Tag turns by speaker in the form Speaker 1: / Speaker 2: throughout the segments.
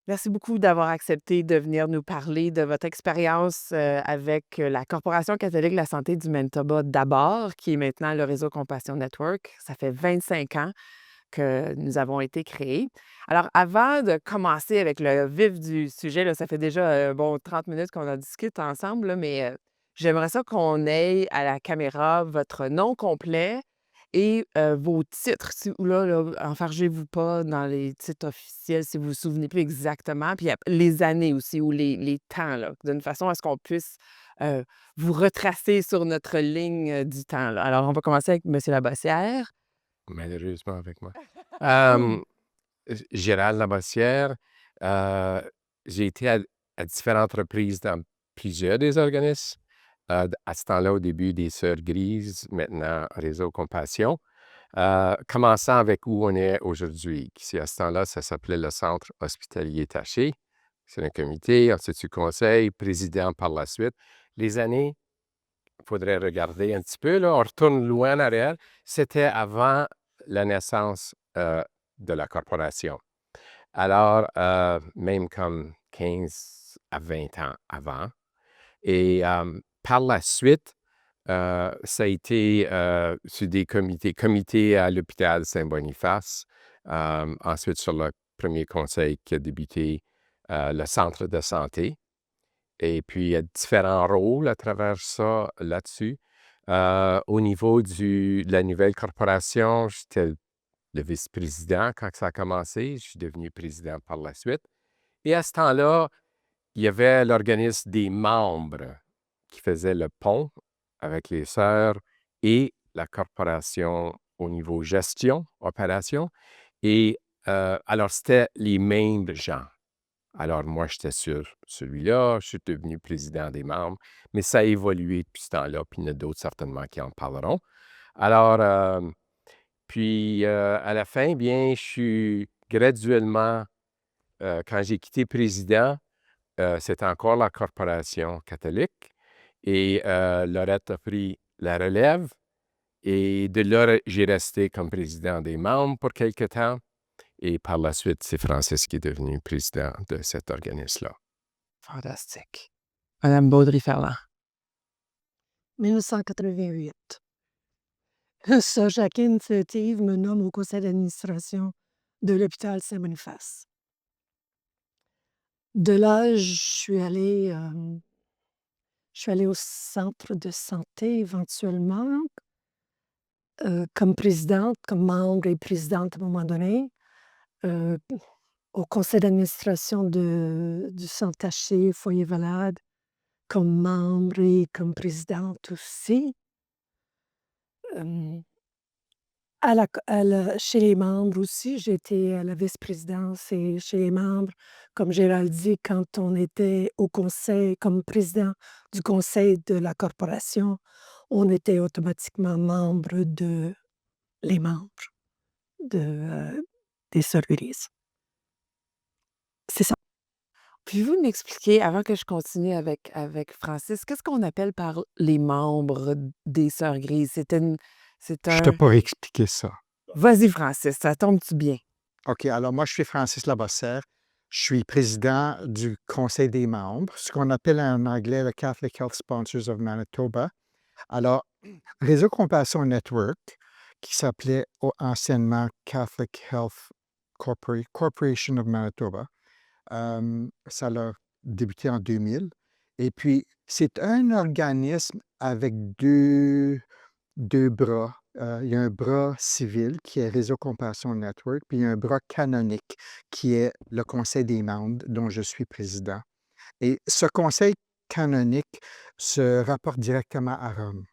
Speaker 1: Merci beaucoup d'avoir accepté de venir nous parler de votre expérience, avec, la Corporation catholique de la santé du Manitoba d'abord, qui est maintenant le réseau Compassion Network. Ça fait 25 ans que nous avons été créés. Alors avant de commencer avec le vif du sujet, là, ça fait déjà, bon 30 minutes qu'on en discute ensemble là, mais, j'aimerais ça qu'on ait à la caméra votre nom complet et vos titres. Si ou là, enfargez-vous pas dans les titres officiels si vous vous souvenez plus exactement, puis ap les années aussi ou les temps là, d'une façon à ce qu'on puisse, heu, vous retracer sur notre ligne, du temps là. Alors on va commencer avec monsieur Labossière.
Speaker 2: Malheureusement avec moi. Hem, Gérald Labossière, heu, j'ai été à différentes reprises dans plusieurs des organismes. À ce temps-là, au début des Sœurs Grises, maintenant Réseau Compassion. Commençant avec où on est aujourd'hui, qui à ce temps-là, ça s'appelait le Centre hospitalier Taché. C'est un comité, institut conseil, président par la suite. Les années, il faudrait regarder un petit peu, là, on retourne loin en arrière. C'était avant la naissance, de la corporation. Alors, même comme 15 à 20 ans avant et par la suite, ça a été, sur des comités à l'hôpital Saint-Boniface, ensuite sur le premier conseil qui a débuté, le centre de santé. Et puis, il y a différents rôles à travers ça, là-dessus. Au niveau de la nouvelle corporation, j'étais le vice-président quand ça a commencé. Je suis devenu président par la suite. Et à ce temps-là, il y avait l'organisme des membres qui faisait le pont avec les sœurs et la corporation au niveau gestion, opération. Et alors, c'était les mêmes gens. Alors moi, j'étais sur celui-là, je suis devenu président des membres, mais ça a évolué depuis ce temps-là, puis il y en a d'autres certainement qui en parleront. Alors, puis à la fin, bien, je suis graduellement, quand j'ai quitté président, c'était encore la corporation catholique et Laurette a pris la relève et de là, j'ai resté comme président des membres pour quelque temps et par la suite, c'est Francis qui est devenu président de cet organisme-là.
Speaker 1: Fantastique. Madame Baudry-Ferland.
Speaker 3: 1988. Sir Jacqueline Feutive me nomme au conseil d'administration de l'hôpital Saint-Boniface. De là, je suis allée au centre de santé éventuellement, comme présidente, comme membre et présidente à un moment donné, heu, au conseil d'administration du centre Taché, Foyer Valade, comme membre et comme présidente aussi. Hem chez les membres aussi, j'étais à la vice-présidence et chez les membres, comme Gérald dit, quand on était au conseil comme président du conseil de la corporation, on était automatiquement membre les membres de, des Sœurs Grises. C'est ça.
Speaker 1: Pouvez-vous m'expliquer, avant que je continue avec Francis, qu'est-ce qu'on appelle par les membres des Sœurs Grises? C'est
Speaker 4: Je te
Speaker 1: un
Speaker 4: pourrais expliquer ça.
Speaker 1: vas-y Francis, ça tombe-tu bien?
Speaker 4: OK, alors moi, je suis Francis Labossière. Je suis président du conseil des membres, ce qu'on appelle en anglais le Catholic Health Sponsors of Manitoba. Alors, Réseau Compassion Network, qui s'appelait anciennement Catholic Health Corporation of Manitoba, ça a débuté en 2000. Et puis, c'est un organisme avec deux bras. Il y a un bras civil qui est Réseau Compassion Network, puis il y a un bras canonique qui est le conseil des membres dont je suis président. Et ce conseil canonique se rapporte directement à Rome,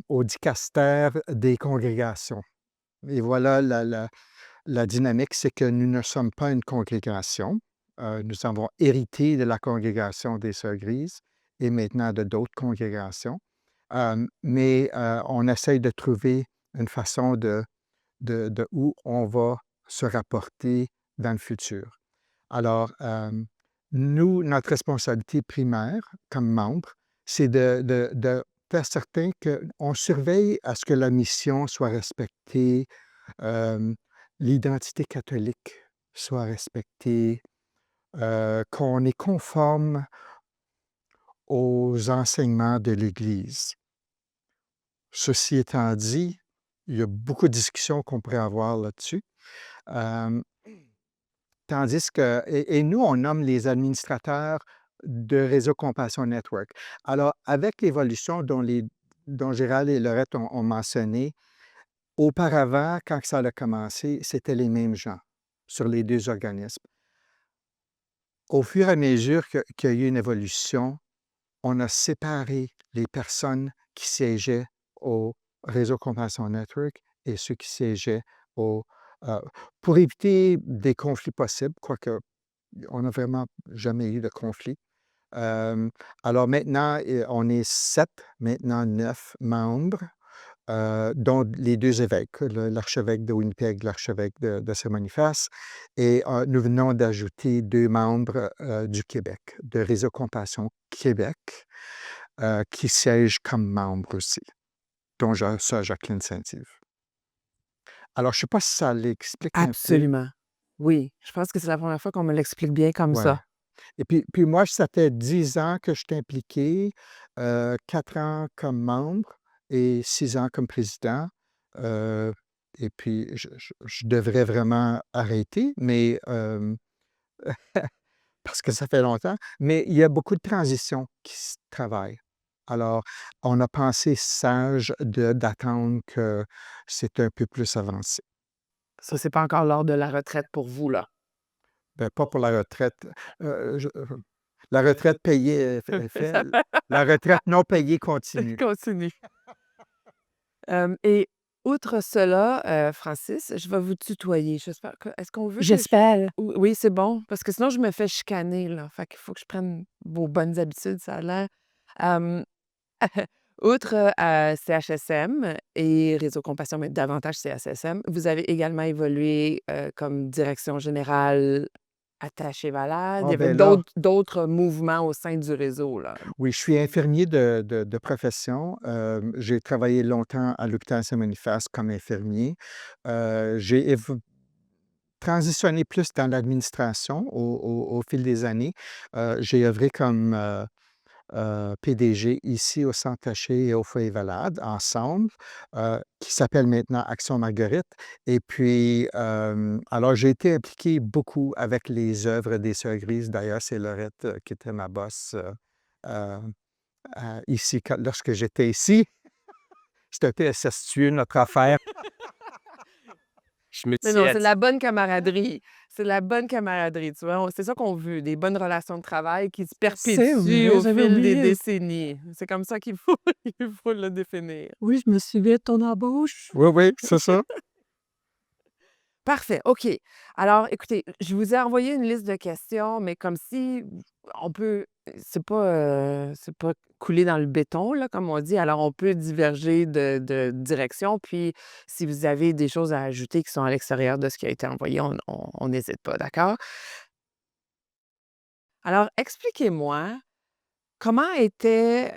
Speaker 4: au dicaster des congrégations. Et voilà la dynamique, c'est que nous ne sommes pas une congrégation. Nous avons hérité de la congrégation des Sœurs Grises et maintenant de d'autres congrégations. Mais on essaye de trouver une façon de où on va se rapporter dans le futur. Alors, nous, notre responsabilité primaire comme membre, c'est de faire certain qu'on surveille à ce que la mission soit respectée, l'identité catholique soit respectée, qu'on est conforme aux enseignements de l'Église. Ceci étant dit, il y a beaucoup de discussions qu'on pourrait avoir là-dessus. Euh, Tandis que, et nous, on nomme les administrateurs de Réseau Compassion Network. Alors, avec l'évolution dont Gérald et Laurette ont mentionné, auparavant, quand ça a commencé, c'était les mêmes gens sur les deux organismes. Au fur et à mesure qu'il y a eu une évolution, on a séparé les personnes qui siégeaient au Réseau Compassion Network et ceux qui siégeaient euh, pour éviter des conflits possibles, quoique on n'a vraiment jamais eu de conflit. Alors maintenant, on est 7, maintenant 9 membres, dont les 2 évêques, l'archevêque de Winnipeg, l'archevêque de Saint-Boniface. Et nous venons d'ajouter 2 membres du Québec, de Réseau Compassion Québec, qui siègent comme membres aussi, dont Sœur Jacqueline Saint-Yves. Alors, je ne sais pas si ça l'explique un peu.
Speaker 1: Absolument. Oui, je pense que c'est la première fois qu'on me l'explique bien comme
Speaker 4: Ouais.
Speaker 1: ça.
Speaker 4: Et puis moi, ça fait 10 ans que je suis impliqué, 4 ans comme membre et 6 ans comme président. Et puis je devrais vraiment arrêter, mais parce que ça fait longtemps, mais il y a beaucoup de transitions qui se travaillent. Alors, on a pensé sage d'attendre que c'est un peu plus avancé.
Speaker 1: Ça, c'est pas encore l'heure de la retraite pour vous, là.
Speaker 4: Ben, pas pour la retraite. La retraite payée est faite. La retraite non payée continue.
Speaker 1: Continue. Et outre cela, Francis, je vais vous tutoyer. J'espère que est-ce qu'on veut que je
Speaker 3: J'espère.
Speaker 1: oui, c'est bon, parce que sinon je me fais chicaner, là. Fait qu'il faut que je prenne vos bonnes habitudes, ça a l'air. Hem, outre, CHSM et Réseau Compassion, mais davantage CHSM, vous avez également évolué, comme direction générale attachée malade. Il
Speaker 4: Ah
Speaker 1: y avait
Speaker 4: ben là,
Speaker 1: d'autres mouvements au sein du réseau, là.
Speaker 4: oui, je suis infirmier de profession. J'ai travaillé longtemps à l'hôpital Saint-Boniface comme infirmier. J'ai transitionné plus dans l'administration au fil des années. J'ai œuvré comme PDG ici au Centre Taché et au Foyer Valade, ensemble, qui s'appelle maintenant Action Marguerite. Et puis, alors j'ai été impliqué beaucoup avec les œuvres des Sœurs Grises. D'ailleurs, c'est Laurette qui était ma boss euh, ici lorsque j'étais ici. C'était un peu incestueux, notre affaire.
Speaker 2: Je me
Speaker 1: Mais non, c'est
Speaker 2: tiens.
Speaker 1: de la bonne camaraderie. C'est de la bonne camaraderie, tu vois? C'est ça qu'on veut, des bonnes relations de travail qui se
Speaker 3: C'est
Speaker 1: perpétuent
Speaker 3: vrai,
Speaker 1: au
Speaker 3: j'avais
Speaker 1: fil des
Speaker 3: oublié.
Speaker 1: décennies. C'est comme ça qu'il faut il faut le définir.
Speaker 3: Oui, je me souviens de ton embauche.
Speaker 4: Oui, oui, c'est ça.
Speaker 1: Parfait, OK. Alors, écoutez, je vous ai envoyé une liste de questions, mais comme si on peut c'est pas couler dans le béton, là, comme on dit. Alors, on peut diverger de direction. Puis, si vous avez des choses à ajouter qui sont à l'extérieur de ce qui a été envoyé, on n'hésite pas, d'accord? Alors, expliquez-moi, comment était,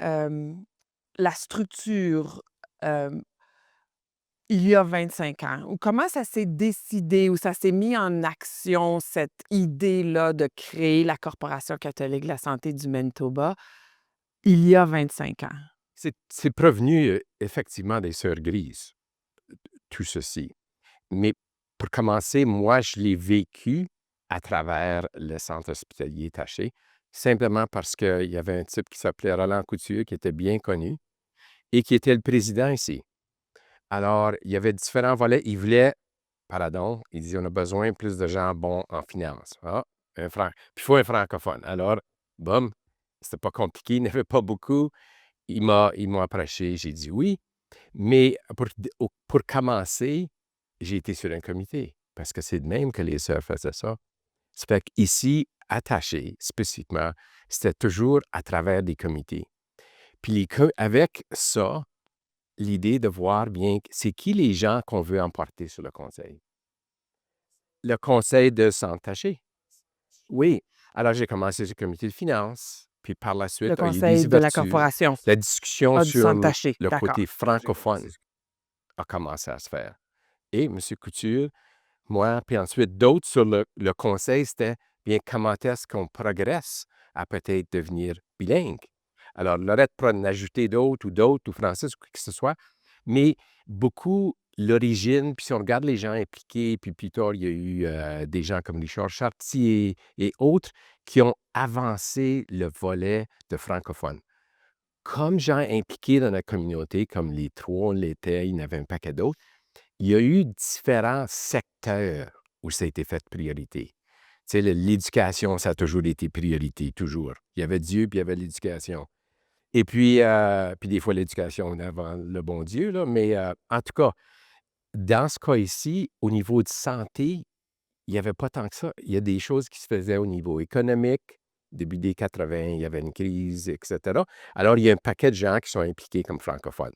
Speaker 1: la structure, il y a 25 ans? Ou comment ça s'est décidé ou ça s'est mis en action, cette idée-là de créer la Corporation catholique de la santé du Manitoba, il y a 25 ans?
Speaker 2: C'est provenu effectivement des Sœurs Grises, tout ceci. Mais pour commencer, moi, je l'ai vécu à travers le centre hospitalier Taché, simplement parce qu'il y avait un type qui s'appelait Roland Couture, qui était bien connu et qui était le président ici. Alors, il y avait différents volets. Il voulait, pardon, il dit, on a besoin de plus de gens bons en finance. Ah, puis il faut un francophone. Alors, boum, c'était pas compliqué, il n'y en avait pas beaucoup. Ils m'ont approché, j'ai dit oui. Mais pour commencer, j'ai été sur un comité, parce que c'est de même que les sœurs faisaient ça. Ça fait qu'ici, attaché spécifiquement, c'était toujours à travers des comités. Puis avec ça, l'idée de voir bien c'est qui les gens qu'on veut emporter sur le conseil. Le conseil de s'entacher. Oui. Alors, j'ai commencé sur le comité de finances. Puis par la suite,
Speaker 1: Le
Speaker 2: il y a eu des
Speaker 1: conseil de la
Speaker 2: ouvertures.
Speaker 1: corporation.
Speaker 2: La discussion
Speaker 1: Du
Speaker 2: sur
Speaker 1: centre Taché,
Speaker 2: le
Speaker 1: d'accord.
Speaker 2: côté francophone a commencé à se faire. Et M. Couture, moi, puis ensuite d'autres sur le conseil, c'était bien, comment est-ce qu'on progresse à peut-être devenir bilingue? Alors, Lorette pourra en ajouter d'autres, ou Francis, ou qui que ce soit, mais beaucoup l'origine, puis si on regarde les gens impliqués, puis plus tard, il y a eu des gens comme Richard Chartier et autres qui ont avancé le volet de francophone. Comme gens impliqués dans la communauté, comme les trois l'étaient, il y en avait un paquet d'autres, il y a eu différents secteurs où ça a été fait priorité. Tu sais, l'éducation, ça a toujours été priorité, toujours. Il y avait Dieu, puis il y avait l'éducation. Et puis des fois, l'éducation avant le bon Dieu, là, mais en tout cas, dans ce cas ici, au niveau de santé, il n'y avait pas tant que ça. Il y a des choses qui se faisaient au niveau économique. Début des 80, il y avait une crise, etc. Alors, il y a un paquet de gens qui sont impliqués comme francophones.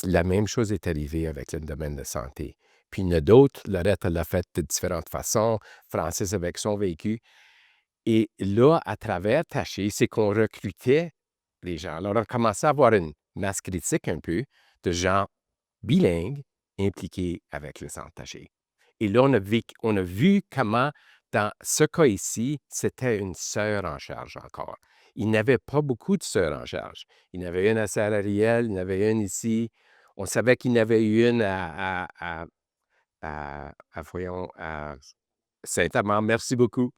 Speaker 2: La même chose est arrivée avec le domaine de santé. Puis il y en a d'autres, Lorette l'a fait de différentes façons, Francis avec son vécu. Et là, à travers Taché, c'est qu'on recrutait les gens. Alors, on commençait à avoir une masse critique un peu de gens bilingues impliqués avec le centre Taché. Et là, on a vu comment, dans ce cas ici, c'était une sœur en charge encore. Il n'avait pas beaucoup de sœurs en charge. Il y en avait une à Sarah-Riel, il y en avait une ici. On savait qu'il y en avait une voyons, à Saint-Amand. Merci beaucoup.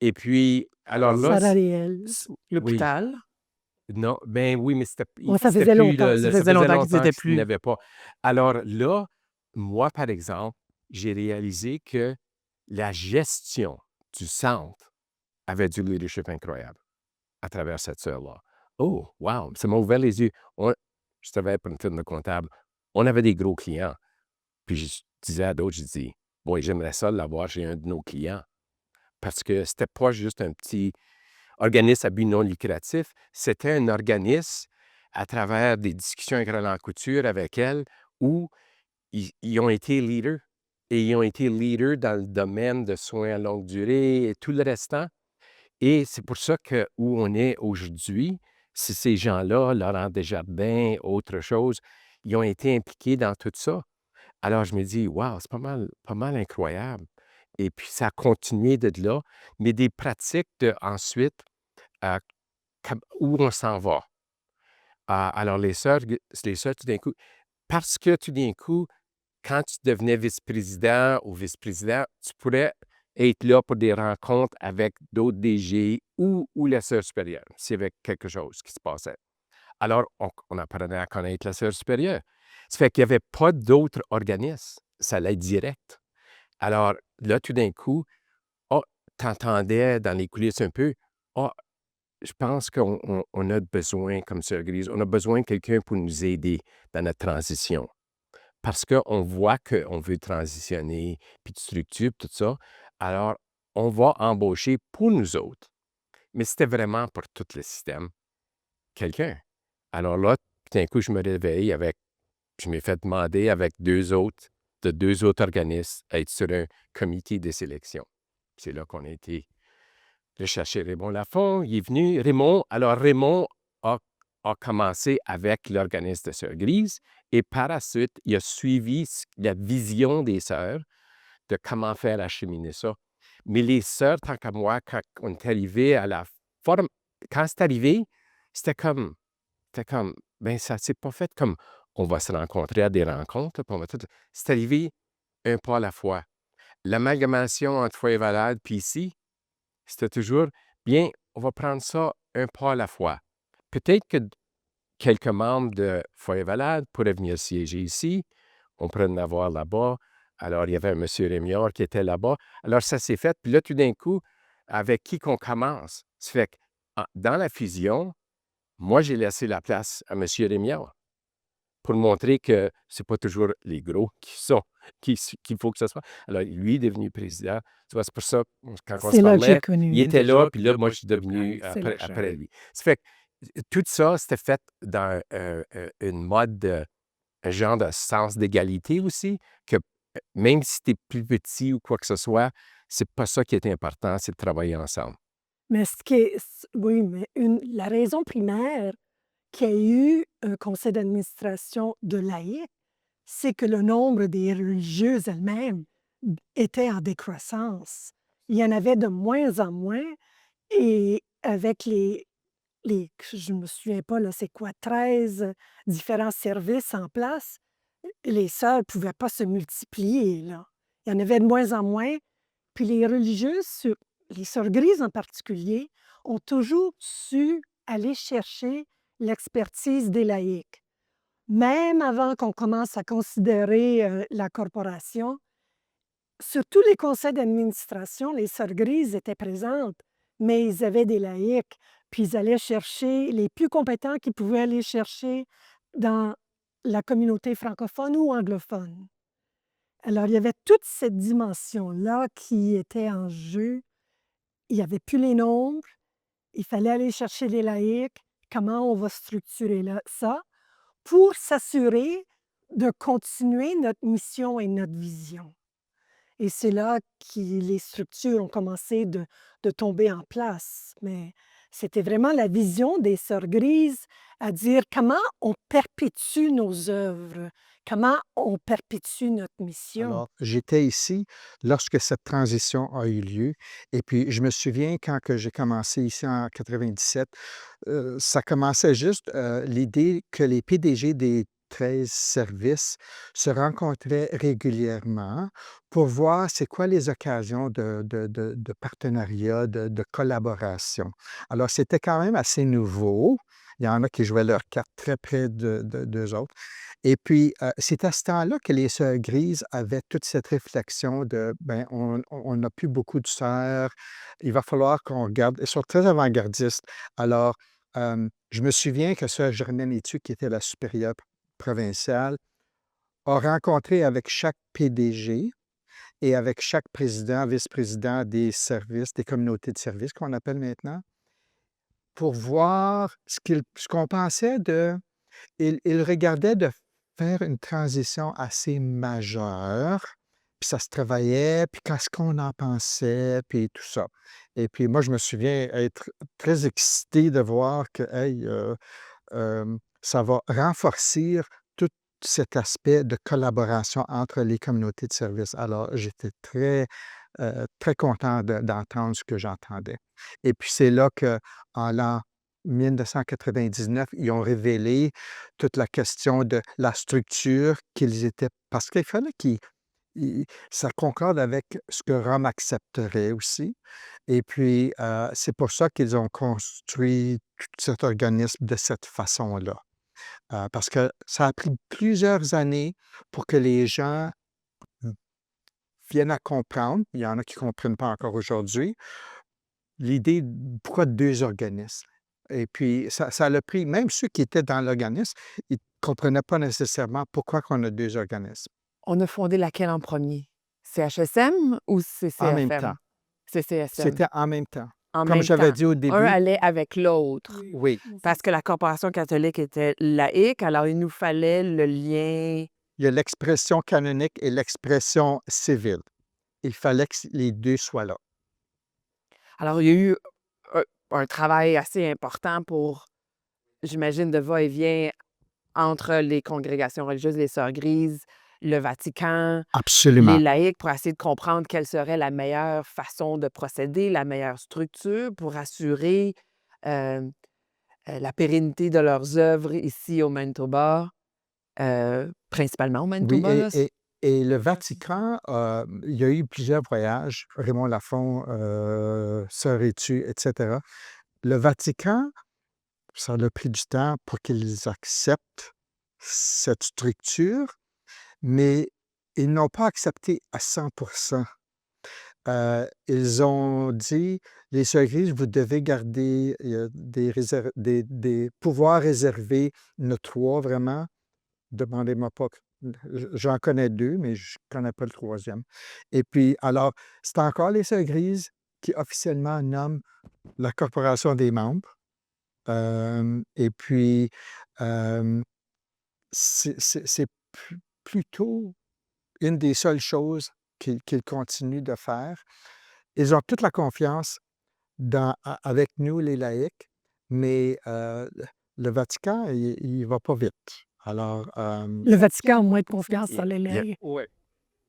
Speaker 2: Et puis, alors là,
Speaker 3: Sarah Riel.
Speaker 2: oui,
Speaker 1: L'hôpital.
Speaker 2: non, ben oui, mais c'était
Speaker 3: Ouais, ça
Speaker 2: c'était
Speaker 3: faisait
Speaker 2: plus,
Speaker 3: longtemps.
Speaker 1: Ça
Speaker 2: ça
Speaker 1: faisait
Speaker 2: faisait
Speaker 1: longtemps qu'ils
Speaker 2: longtemps
Speaker 1: n'étaient
Speaker 2: qu'il n'y
Speaker 1: plus.
Speaker 2: avait pas. Alors là, moi, par exemple, j'ai réalisé que la gestion du centre avait du leadership incroyable à travers cette sœur-là. Oh, wow! Ça m'a ouvert les yeux. Je travaillais pour une firme de comptable. On avait des gros clients. Puis je disais à d'autres, je dis, bon, j'aimerais ça l'avoir chez un de nos clients. Parce que c'était pas juste un petit organisme à but non lucratif, c'était un organisme à travers des discussions avec Roland Couture, avec elle, où ils ont été leaders. Et ils ont été leaders dans le domaine de soins à longue durée et tout le restant. Et c'est pour ça que où on est aujourd'hui, c'est ces gens-là, Laurent Desjardins, autre chose, ils ont été impliqués dans tout ça. Alors je me dis: «Wow, c'est pas mal incroyable» et puis ça a continué de là, mais des pratiques de ensuite, heu, où on s'en va. Alors les sœurs tout d'un coup parce que tout d'un coup, quand tu devenais vice-président ou vice-président, tu pourrais être là pour des rencontres avec d'autres DG ou la sœur supérieure, s'il y avait quelque chose qui se passait. Alors on apprenait à connaître la sœur supérieure. Ça fait qu'il n'y avait pas d'autres organismes, ça allait être direct. Alors là, tout d'un coup, oh, tu entendais dans les coulisses un peu: «Ah, je pense qu'on a besoin, comme sœur Grise, on a besoin de quelqu'un pour nous aider dans notre transition». Parce qu'on voit qu'on veut transitionner, puis de structure, puis tout ça. Alors, on va embaucher pour nous autres. Mais c'était vraiment pour tout le système, quelqu'un. Alors là, tout d'un coup, je me réveille je m'ai fait demander avec de deux autres organismes, à être sur un comité de sélection. C'est là qu'on a été rechercher Raymond Lafont. Il est venu. Raymond a, a commencé avec l'organisme de Sœurs Grises et par la suite, il a suivi la vision des sœurs de comment faire acheminer ça. Mais les sœurs, tant qu'à moi, quand on est arrivé à la forme, quand c'est arrivé, c'était comme, ben ça s'est pas fait comme on va se rencontrer à des rencontres, puis on va tout. C'est arrivé un pas à la fois. L'amalgamation entre Foyer Valade puis ici, c'était toujours, bien, on va prendre ça un pas à la fois. Peut-être que quelques membres de Foyer Valade pourraient venir siéger ici. On pourrait en avoir là-bas. Alors, il y avait un monsieur Rémiard qui était là-bas. Alors, ça s'est fait. Puis là, tout d'un coup, avec qui qu'on commence? Ça fait que dans la fusion, moi, j'ai laissé la place à monsieur Rémiard pour montrer que c'est pas toujours les gros qu'il faut que ce soit. Alors, lui est devenu président. Tu vois, c'est pour ça, quand on se
Speaker 3: C'est là que j'ai
Speaker 2: parlait,
Speaker 3: connu.
Speaker 2: il était là, puis là, moi, je suis devenu
Speaker 3: C'est là.
Speaker 2: après lui. Ça fait que tout ça, c'était fait dans une mode, un genre de sens d'égalité aussi, que même si tu es plus petit ou quoi que ce soit, c'est pas ça qui est important, c'est de travailler ensemble.
Speaker 3: Mais ce qui est oui, mais la raison primaire qu'il y a eu un conseil d'administration de laïcs, c'est que le nombre des religieuses elles-mêmes était en décroissance. il y en avait de moins en moins et avec je ne me souviens pas, là, c'est quoi, 13 différents services en place, les sœurs ne pouvaient pas se multiplier, là. Il y en avait de moins en moins. Puis les religieuses, les sœurs grises en particulier, ont toujours su aller chercher l'expertise des laïcs. Même avant qu'on commence à considérer la corporation, sur tous les conseils d'administration, les sœurs grises étaient présentes, mais ils avaient des laïcs, puis ils allaient chercher les plus compétents qu'ils pouvaient aller chercher dans la communauté francophone ou anglophone. Alors, il y avait toute cette dimension-là qui était en jeu. Il n'y avait plus les nombres, il fallait aller chercher les laïcs. Comment on va structurer ça pour s'assurer de continuer notre mission et notre vision? Et c'est là que les structures ont commencé de tomber en place. Mais c'était vraiment la vision des Sœurs Grises à dire comment on perpétue nos œuvres, comment on perpétue notre mission.
Speaker 4: Alors, j'étais ici lorsque cette transition a eu lieu et puis je me souviens quand que j'ai commencé ici en 97, ça commençait juste, l'idée que les PDG des 13 services se rencontraient régulièrement pour voir c'est quoi les occasions de partenariat, de collaboration. Alors, c'était quand même assez nouveau. Il y en a qui jouaient leur carte très près d'eux autres. Et puis, c'est à ce temps-là que les Sœurs Grises avaient toute cette réflexion de, ben, on n'a plus beaucoup de sœurs, il va falloir qu'on regarde. Elles sont très avant-gardistes. Alors, je me souviens que Sœur Germaine Etu, qui était la supérieure provinciale, a rencontré avec chaque PDG et avec chaque président, vice-président des services, des communautés de services qu'on appelle maintenant, pour voir ce qu'on pensait de. Il regardait de faire une transition assez majeure, puis ça se travaillait, puis qu'est-ce qu'on en pensait, puis tout ça. Et puis moi, je me souviens être très excité de voir que, hey, ça va renforcer tout cet aspect de collaboration entre les communautés de services. Alors, j'étais très content d'entendre ce que j'entendais. Et puis c'est là qu'en l'an 1999, ils ont révélé toute la question de la structure qu'ils étaient parce qu'il fallait ça concorde avec ce que Rome accepterait aussi. Et puis, c'est pour ça qu'ils ont construit tout cet organisme de cette façon-là. Parce que ça a pris plusieurs années pour que les gens viennent à comprendre, il y en a qui ne comprennent pas encore aujourd'hui, l'idée pourquoi 2 organismes? Et puis ça l'a pris même ceux qui étaient dans l'organisme, ils ne comprenaient pas nécessairement pourquoi qu'on a 2 organismes.
Speaker 1: On a fondé laquelle en premier? CHSM ou
Speaker 4: En même temps.
Speaker 1: CCFM? CCSM.
Speaker 4: C'était en même temps.
Speaker 1: En
Speaker 4: Comme
Speaker 1: même
Speaker 4: j'avais
Speaker 1: temps.
Speaker 4: dit au
Speaker 1: Un
Speaker 4: début.
Speaker 1: allait avec l'autre.
Speaker 4: Oui,
Speaker 1: Parce que la corporation catholique était laïque, alors il nous fallait le lien.
Speaker 4: il y a l'expression canonique et l'expression civile. Il fallait que les 2 soient là.
Speaker 1: Alors, il y a eu un travail assez important pour, j'imagine, de va-et-vient entre les congrégations religieuses, les Sœurs Grises, le Vatican, les
Speaker 4: Absolument.
Speaker 1: laïcs, pour essayer de comprendre quelle serait la meilleure façon de procéder, la meilleure structure pour assurer la pérennité de leurs œuvres ici au Manitoba, principalement au
Speaker 4: Oui,
Speaker 1: Manitoba, là.
Speaker 4: et le Vatican, il y a eu plusieurs voyages, Raymond Lafon, Sœur Étu, etc. Le Vatican, ça a pris du temps pour qu'ils acceptent cette structure, mais ils n'ont pas accepté à 100. Ils ont dit: «Les Sœurs Grises, vous devez garder, des pouvoirs réservés, il y en a 3 vraiment, demandez-moi pas j'en connais 2, mais je ne connais pas le troisième. Et puis alors, c'est encore les Sœurs Grises qui officiellement nomment la corporation des membres. Et puis, hem, c'est plutôt une des seules choses qu'ils continuent de faire. Ils ont toute la confiance avec nous, les laïcs, mais le Vatican, il va pas vite. Alors,
Speaker 3: Le Vatican a moins de confiance dans les
Speaker 2: Il y a
Speaker 3: laïcs.
Speaker 4: ouais,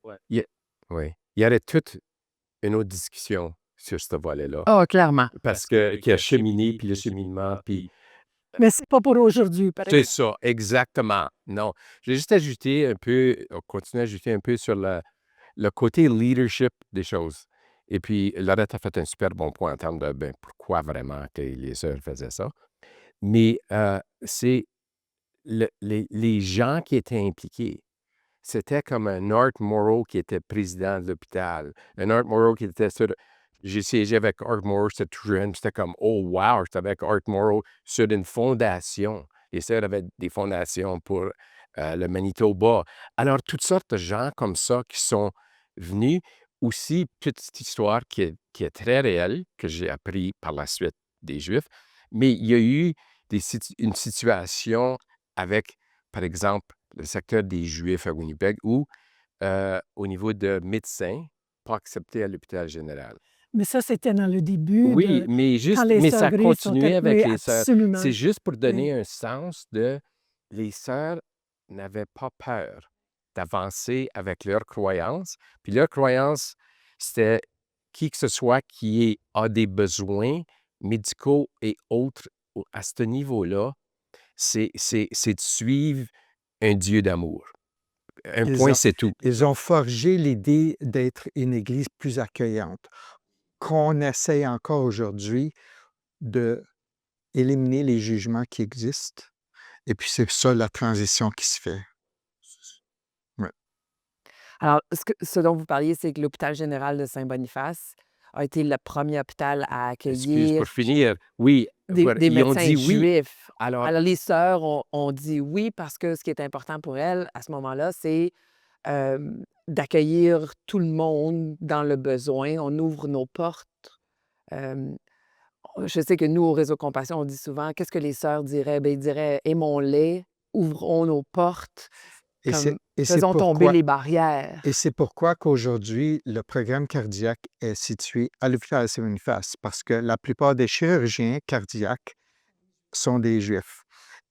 Speaker 4: ouais.
Speaker 2: il y a oui. Il y aurait toute une autre discussion sur ce volet-là.
Speaker 1: Ah, clairement.
Speaker 2: Parce qu'il y a cheminé, puis le cheminement, puis
Speaker 3: Mais c'est pas pour aujourd'hui, par
Speaker 2: c'est
Speaker 3: exemple.
Speaker 2: ça, exactement. Non, j'ai juste ajouté un peu, continué à ajouter un peu sur le côté leadership des choses. Et puis, Lorette a fait un super bon point en termes de pourquoi vraiment que les sœurs faisaient ça. Mais c'est les gens qui étaient impliqués. C'était comme un Art Morrow qui était président de l'hôpital. Un Art Morrow qui était sur. J'ai siégé avec Art Morrow, j'étais tout jeune, puis c'était comme, oh wow, j'étais avec Art Morrow sur une fondation. Les sœurs avaient des fondations pour le Manitoba. Alors, toutes sortes de gens comme ça qui sont venus. Aussi, petite histoire qui est très réelle, que j'ai appris par la suite des Juifs, mais il y a eu une situation avec, par exemple, le secteur des Juifs à Winnipeg où, au niveau de médecins, pas acceptés à l'hôpital général.
Speaker 3: Mais ça, c'était dans le début
Speaker 2: Oui,
Speaker 3: de
Speaker 2: mais
Speaker 3: quand les
Speaker 2: mais
Speaker 3: sœurs
Speaker 2: ça
Speaker 3: Grises sont
Speaker 2: continuait avec
Speaker 3: arrivées,
Speaker 2: les sœurs.
Speaker 3: absolument.
Speaker 2: C'est juste pour
Speaker 3: Oui.
Speaker 2: donner un sens de les sœurs n'avaient pas peur d'avancer avec leurs croyances. Puis leur croyance, c'était qui que ce soit qui a des besoins médicaux et autres à ce niveau-là, c'est de suivre un Dieu d'amour. Un
Speaker 4: Ils
Speaker 2: point,
Speaker 4: ont
Speaker 2: c'est tout.
Speaker 4: ils ont forgé l'idée d'être une Église plus accueillante, qu'on essaie encore aujourd'hui d'éliminer les jugements qui existent et puis c'est ça la transition qui se fait. Ouais.
Speaker 1: Alors, ce dont vous parliez, c'est que l'hôpital général de Saint-Boniface a été le premier hôpital à
Speaker 2: Excuse
Speaker 1: accueillir
Speaker 2: pour finir. Oui,
Speaker 1: des
Speaker 2: ils ont
Speaker 1: médecins
Speaker 2: dit oui.
Speaker 1: juifs.
Speaker 2: Alors,
Speaker 1: Alors, les sœurs ont dit oui parce que ce qui est important pour elles, à ce moment-là, c'est d'accueillir tout le monde dans le besoin. On ouvre nos portes. Hem, je sais que nous, au Réseau Compassion, on dit souvent: «Qu'est-ce que les sœurs diraient?» Bien, ils diraient: «Aimons-les, ouvrons nos portes,
Speaker 4: Et c'est
Speaker 1: comme
Speaker 4: et c'est
Speaker 1: faisons tomber
Speaker 4: pourquoi
Speaker 1: les barrières».
Speaker 4: et c'est pourquoi qu'aujourd'hui, le programme cardiaque est situé à l'hôpital Saint-Boniface parce que la plupart des chirurgiens cardiaques sont des Juifs.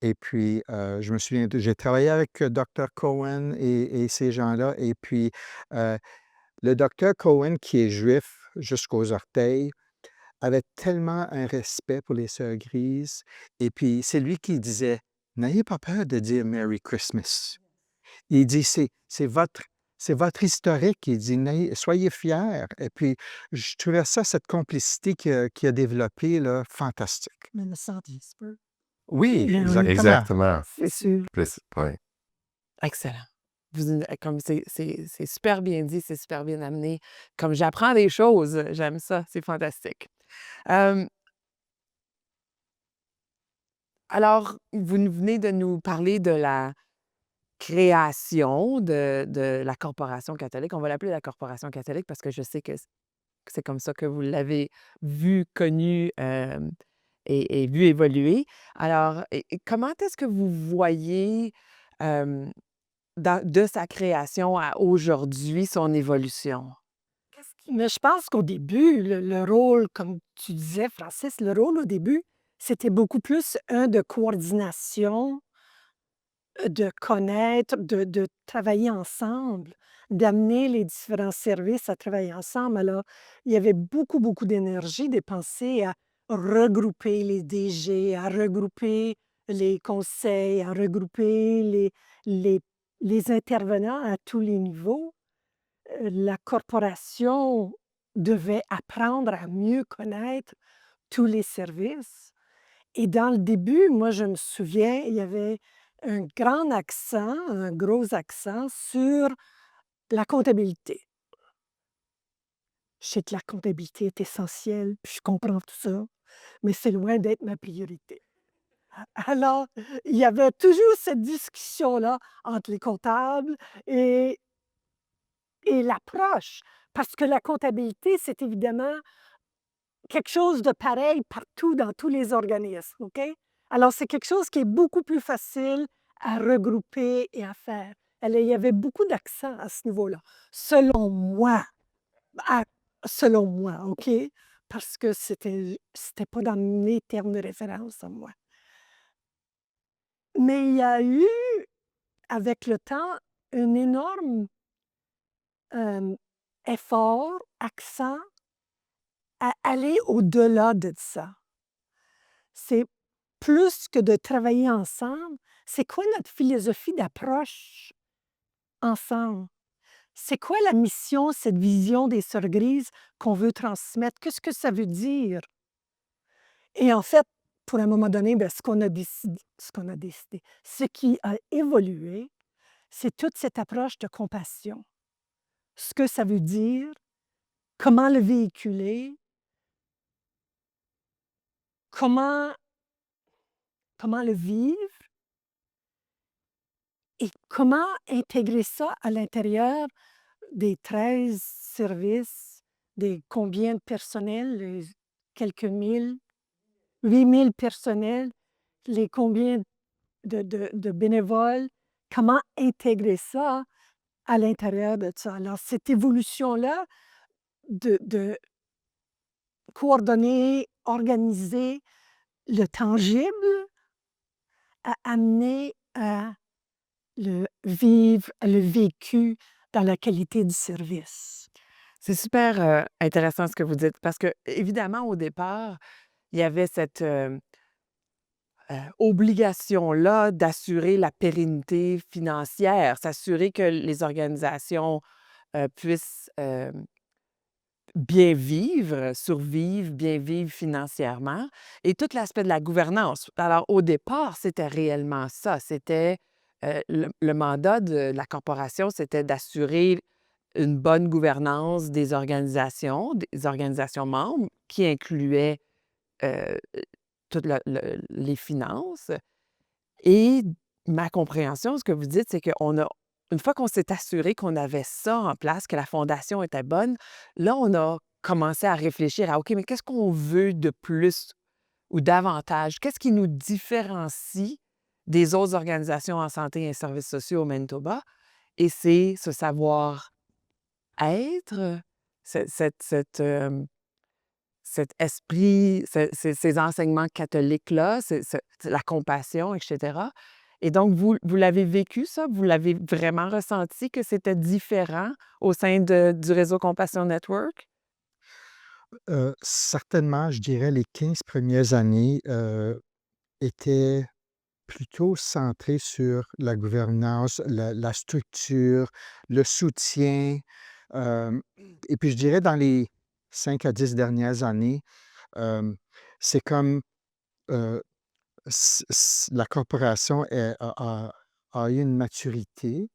Speaker 4: Et puis, je me souviens, j'ai travaillé avec docteur Cohen et ces gens-là. Et puis, le docteur Cohen, qui est juif jusqu'aux orteils, avait tellement un respect pour les sœurs grises. Et puis, c'est lui qui disait, n'ayez pas peur de dire Merry Christmas. Il dit, c'est votre historique. Il dit, soyez fiers. Et puis, je trouvais ça, cette complicité qu'il a développée, là, fantastique.
Speaker 3: Mais le Saint-Esprit.
Speaker 2: oui,
Speaker 3: Oui,
Speaker 2: exactement.
Speaker 3: c'est sûr.
Speaker 2: Oui.
Speaker 1: Excellent. Comme c'est super bien dit, c'est super bien amené. Comme j'apprends des choses, j'aime ça, c'est fantastique. Hem, alors, vous venez de nous parler de la création de la Corporation catholique. On va l'appeler la Corporation catholique parce que je sais que c'est comme ça que vous l'avez vu, connu, et vu évoluer. Alors, et comment est-ce que vous voyez, hem, de sa création à aujourd'hui, son évolution?
Speaker 3: Mais je pense qu'au début, le rôle, comme tu disais, Francis, le rôle au début, c'était beaucoup plus un de coordination, de connaître, de travailler ensemble, d'amener les différents services à travailler ensemble. Alors, il y avait beaucoup, beaucoup d'énergie dépensée à regrouper les DG, à regrouper les conseils, à regrouper les, les intervenants à tous les niveaux. La corporation devait apprendre à mieux connaître tous les services. Et dans le début, moi, je me souviens, il y avait un grand accent, un gros accent sur la comptabilité. Je sais que la comptabilité est essentielle, puis je comprends tout ça, mais c'est loin d'être ma priorité. Alors, il y avait toujours cette discussion-là entre les comptables et l'approche, parce que la comptabilité, c'est évidemment quelque chose de pareil partout dans tous les organismes, OK? Alors, c'est quelque chose qui est beaucoup plus facile à regrouper et à faire. Il y avait beaucoup d'accent à ce niveau-là, selon moi. Ah, selon moi, OK? Parce que c'était pas dans mes termes de référence à moi. Mais il y a eu, avec le temps, une énorme effort, accent à aller au-delà de ça. C'est plus que de travailler ensemble, c'est quoi notre philosophie d'approche ensemble? C'est quoi la mission, cette vision des Sœurs Grises qu'on veut transmettre? Qu'est-ce que ça veut dire? Et en fait, pour un moment donné, ce qu'on a décidé, ce qui a évolué, c'est toute cette approche de compassion. Ce que ça veut dire, comment le véhiculer, comment le vivre et comment intégrer ça à l'intérieur des 13 services, des combien de personnels, les quelques mille, 8 000 personnels, les combien de bénévoles, comment intégrer ça à l'intérieur de ça. Alors, cette évolution-là de coordonner, organiser le tangible à amener à le vivre, le vécu dans la qualité du service.
Speaker 1: C'est super, intéressant ce que vous dites parce que évidemment au départ, il y avait cette, obligation-là d'assurer la pérennité financière, s'assurer que les organisations, puissent, bien vivre, survivre, bien vivre financièrement et tout l'aspect de la gouvernance. Alors, au départ, c'était réellement ça. C'était le mandat de la corporation, c'était d'assurer une bonne gouvernance des organisations membres qui incluait toutes les finances. Et ma compréhension, ce que vous dites, c'est qu'on a, une fois qu'on s'est assuré qu'on avait ça en place, que la fondation était bonne, là, on a commencé à réfléchir à, OK, mais qu'est-ce qu'on veut de plus ou davantage? Qu'est-ce qui nous différencie des autres organisations en santé et services sociaux au Manitoba? Et c'est ce savoir-être, cet esprit, ces enseignements catholiques-là, c'est la compassion, etc. Et donc, vous l'avez vécu, ça? Vous l'avez vraiment ressenti que c'était différent au sein du réseau Compassion Network?
Speaker 4: Certainement, je dirais les 15 premières années, étaient plutôt centrées sur la gouvernance, la structure, le soutien, hem et puis je dirais dans les 5 à 10 dernières années, hem, c'est comme, heu, la corporation a eu une maturité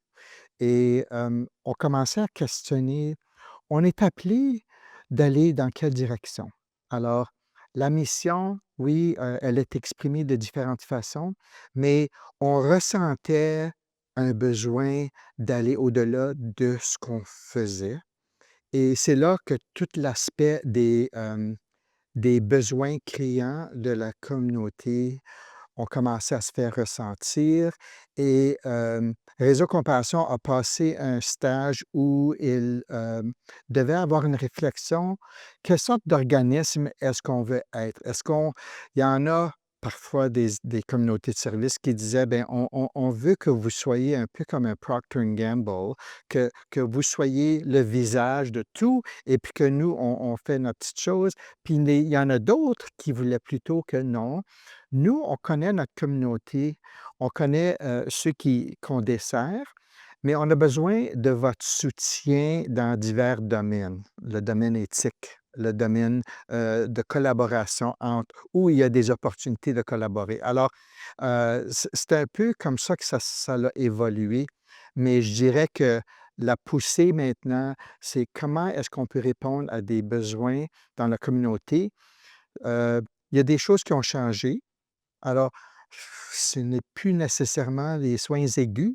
Speaker 4: et on commençait à questionner. On est appelé d'aller dans quelle direction? Alors, la mission, oui, elle est exprimée de différentes façons, mais on ressentait un besoin d'aller au-delà de ce qu'on faisait et c'est là que tout l'aspect des besoins criants de la communauté ont commencé à se faire ressentir et Réseau Compassion a passé un stage où il, devait avoir une réflexion. Quelle sorte d'organisme est-ce qu'on veut être? Il y en a parfois des communautés de services qui disaient: «Bien, on veut que vous soyez un peu comme un Procter& Gamble, que vous soyez le visage de tout et puis que nous, on fait notre petite chose». Puis il y en a d'autres qui voulaient plutôt que non. Nous, on connaît notre communauté, on connaît, ceux qu'on dessert, mais on a besoin de votre soutien dans divers domaines. Le domaine éthique, le domaine, de collaboration entre où il y a des opportunités de collaborer. Alors, c'est un peu comme ça que ça a évolué, mais je dirais que la poussée maintenant, c'est comment est-ce qu'on peut répondre à des besoins dans la communauté? Il y a des choses qui ont changé. Alors, ce n'est plus nécessairement les soins aigus,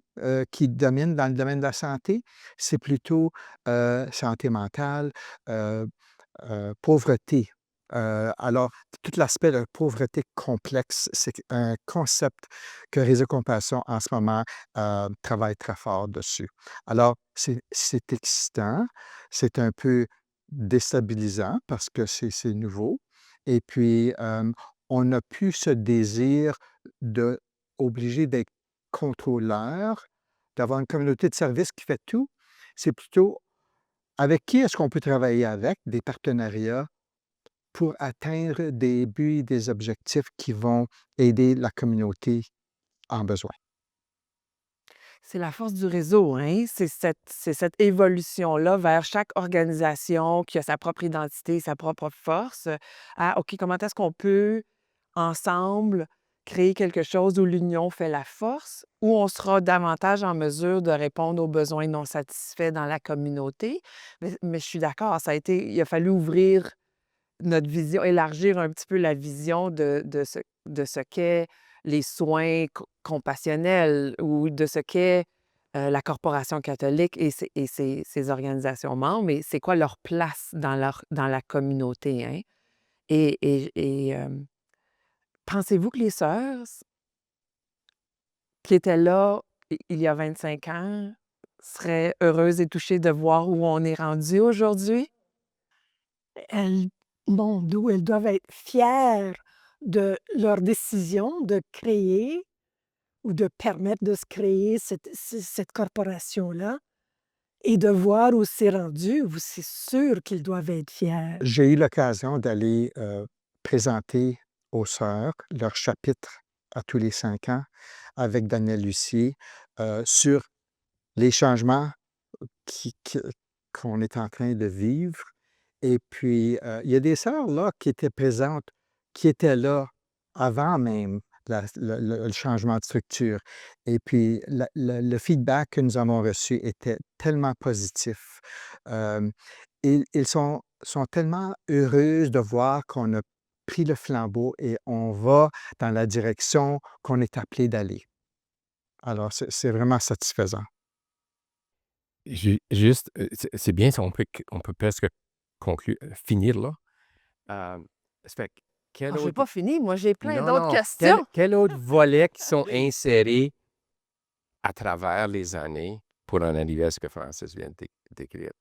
Speaker 4: qui dominent dans le domaine de la santé, c'est plutôt, santé mentale, heu pauvreté. Alors, tout l'aspect de pauvreté complexe, c'est un concept que Réseau Compassion, en ce moment, travaille très fort dessus. Alors, c'est excitant, c'est un peu déstabilisant parce que c'est nouveau et puis, on n'a plus ce désir de obligé d'être contrôleur, d'avoir une communauté de service qui fait tout. C'est plutôt Avec qui est-ce qu'on peut travailler avec des partenariats pour atteindre des buts, des objectifs qui vont aider la communauté en besoin?
Speaker 1: C'est la force du réseau, hein? C'est cette évolution-là vers chaque organisation qui a sa propre identité, sa propre force, à OK, comment est-ce qu'on peut, ensemble, créer quelque chose où l'union fait la force, où on sera davantage en mesure de répondre aux besoins non satisfaits dans la communauté. Mais je suis d'accord, il a fallu ouvrir notre vision, élargir un petit peu la vision de ce qu'est les soins compassionnels ou de ce qu'est, la Corporation catholique et ses organisations membres et c'est quoi leur place dans la communauté, hein? Pensez-vous que les sœurs qui étaient là il y a 25 ans seraient heureuses et touchées de voir où on est rendu aujourd'hui?
Speaker 3: Elles, bon, d'où elles doivent être fières de leur décision de créer ou de permettre de se créer cette corporation-là et de voir où c'est rendu, où c'est sûr qu'ils doivent être fiers.
Speaker 4: J'ai eu l'occasion d'aller, présenter aux sœurs leur chapitre à tous les 5 ans avec Daniel Lucier, sur les changements qui qu'on est en train de vivre et puis, il y a des sœurs là qui étaient présentes, qui étaient là avant même la le changement de structure et puis le feedback que nous avons reçu était tellement positif. Hem, ils sont tellement heureuses de voir qu'on a pris le flambeau et on va dans la direction qu'on est appelé d'aller. Alors c'est vraiment satisfaisant.
Speaker 2: Juste, c'est bien si on peut presque finir là. Ça fait que
Speaker 1: Ah,
Speaker 2: quel
Speaker 1: j'ai
Speaker 2: autre
Speaker 1: pas fini, moi j'ai plein
Speaker 2: non,
Speaker 1: d'autres
Speaker 2: non, quel
Speaker 1: questions.
Speaker 2: quel autre volet qui sont insérés à travers les années pour en arriver à ce que Francis vient de décrire?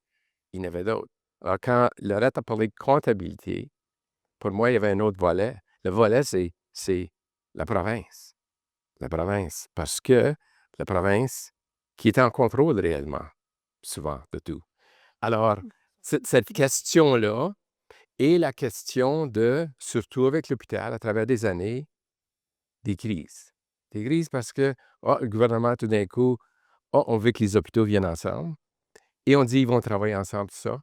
Speaker 2: Il y en avait d'autres. Alors quand Lorette a parlé de comptabilité, pour moi, il y avait un autre volet. Le volet, c'est la province. La province. Parce que la province qui est en contrôle réellement, souvent, de tout. Alors, cette question-là et la question de, surtout avec l'hôpital, à travers des années, des crises. Des crises parce que, le gouvernement, tout d'un coup, on veut que les hôpitaux viennent ensemble et on dit ils vont travailler ensemble, tout ça.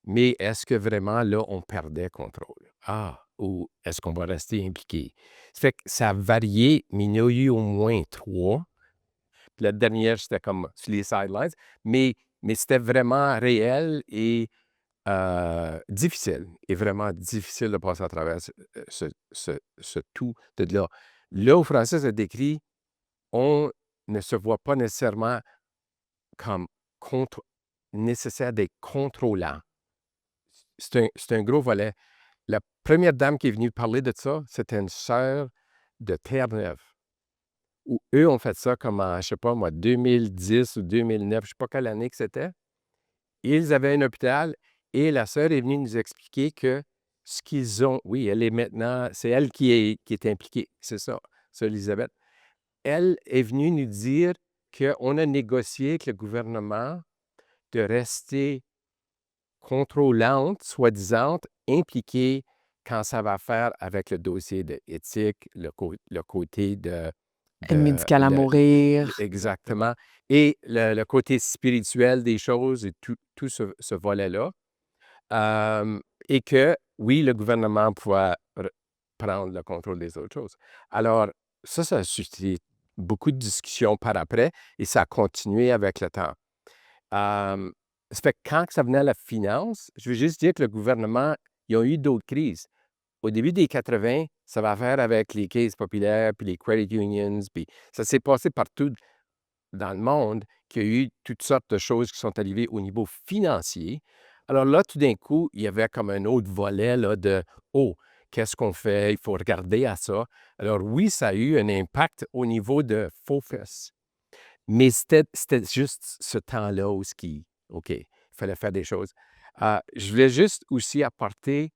Speaker 2: Mais est-ce que vraiment, là, on perdait contrôle? Ou est-ce qu'on va rester impliqué? Ça fait que ça a varié, mais il y en a eu au moins 3. Puis la dernière, c'était comme sur les sidelines, mais c'était vraiment réel et difficile. Et vraiment difficile de passer à travers ce tout de là. Là où Francis a décrit, on ne se voit pas nécessairement comme contre nécessaire d'être contrôlant. C'est un gros volet. La première dame qui est venue parler de ça, c'était une sœur de Terre-Neuve, où eux ont fait ça comme en, je sais pas moi, 2010 ou 2009, je sais pas quelle année que c'était. Ils avaient un hôpital et la sœur est venue nous expliquer que ce qu'ils ont oui, elle est maintenant c'est elle qui est impliquée, c'est ça, sœur Élisabeth. Elle est venue nous dire qu'on a négocié avec le gouvernement de rester contrôlante, soi-disant, impliquée quand ça va faire avec le dossier de éthique, le côté
Speaker 1: Aide
Speaker 2: de
Speaker 1: médicale à mourir.
Speaker 2: exactement, et le côté spirituel des choses et tout ce volet-là. Et que, oui, le gouvernement pouvait prendre le contrôle des autres choses. Alors, ça a suscité beaucoup de discussions par après et ça a continué avec le temps. Euh, Ça fait que quand ça venait à la finance, je veux juste dire que le gouvernement, ils ont eu d'autres crises. Au début des 80, ça va faire avec les caisses populaires, puis les credit unions, puis ça s'est passé partout dans le monde qu'il y a eu toutes sortes de choses qui sont arrivées au niveau financier. Alors là, tout d'un coup, il y avait comme un autre volet là, de «Oh, qu'est-ce qu'on fait? Il faut regarder à ça». Alors oui, ça a eu un impact au niveau de focus. Mais c'était juste ce temps-là où OK, il fallait faire des choses. Je voulais juste aussi apporter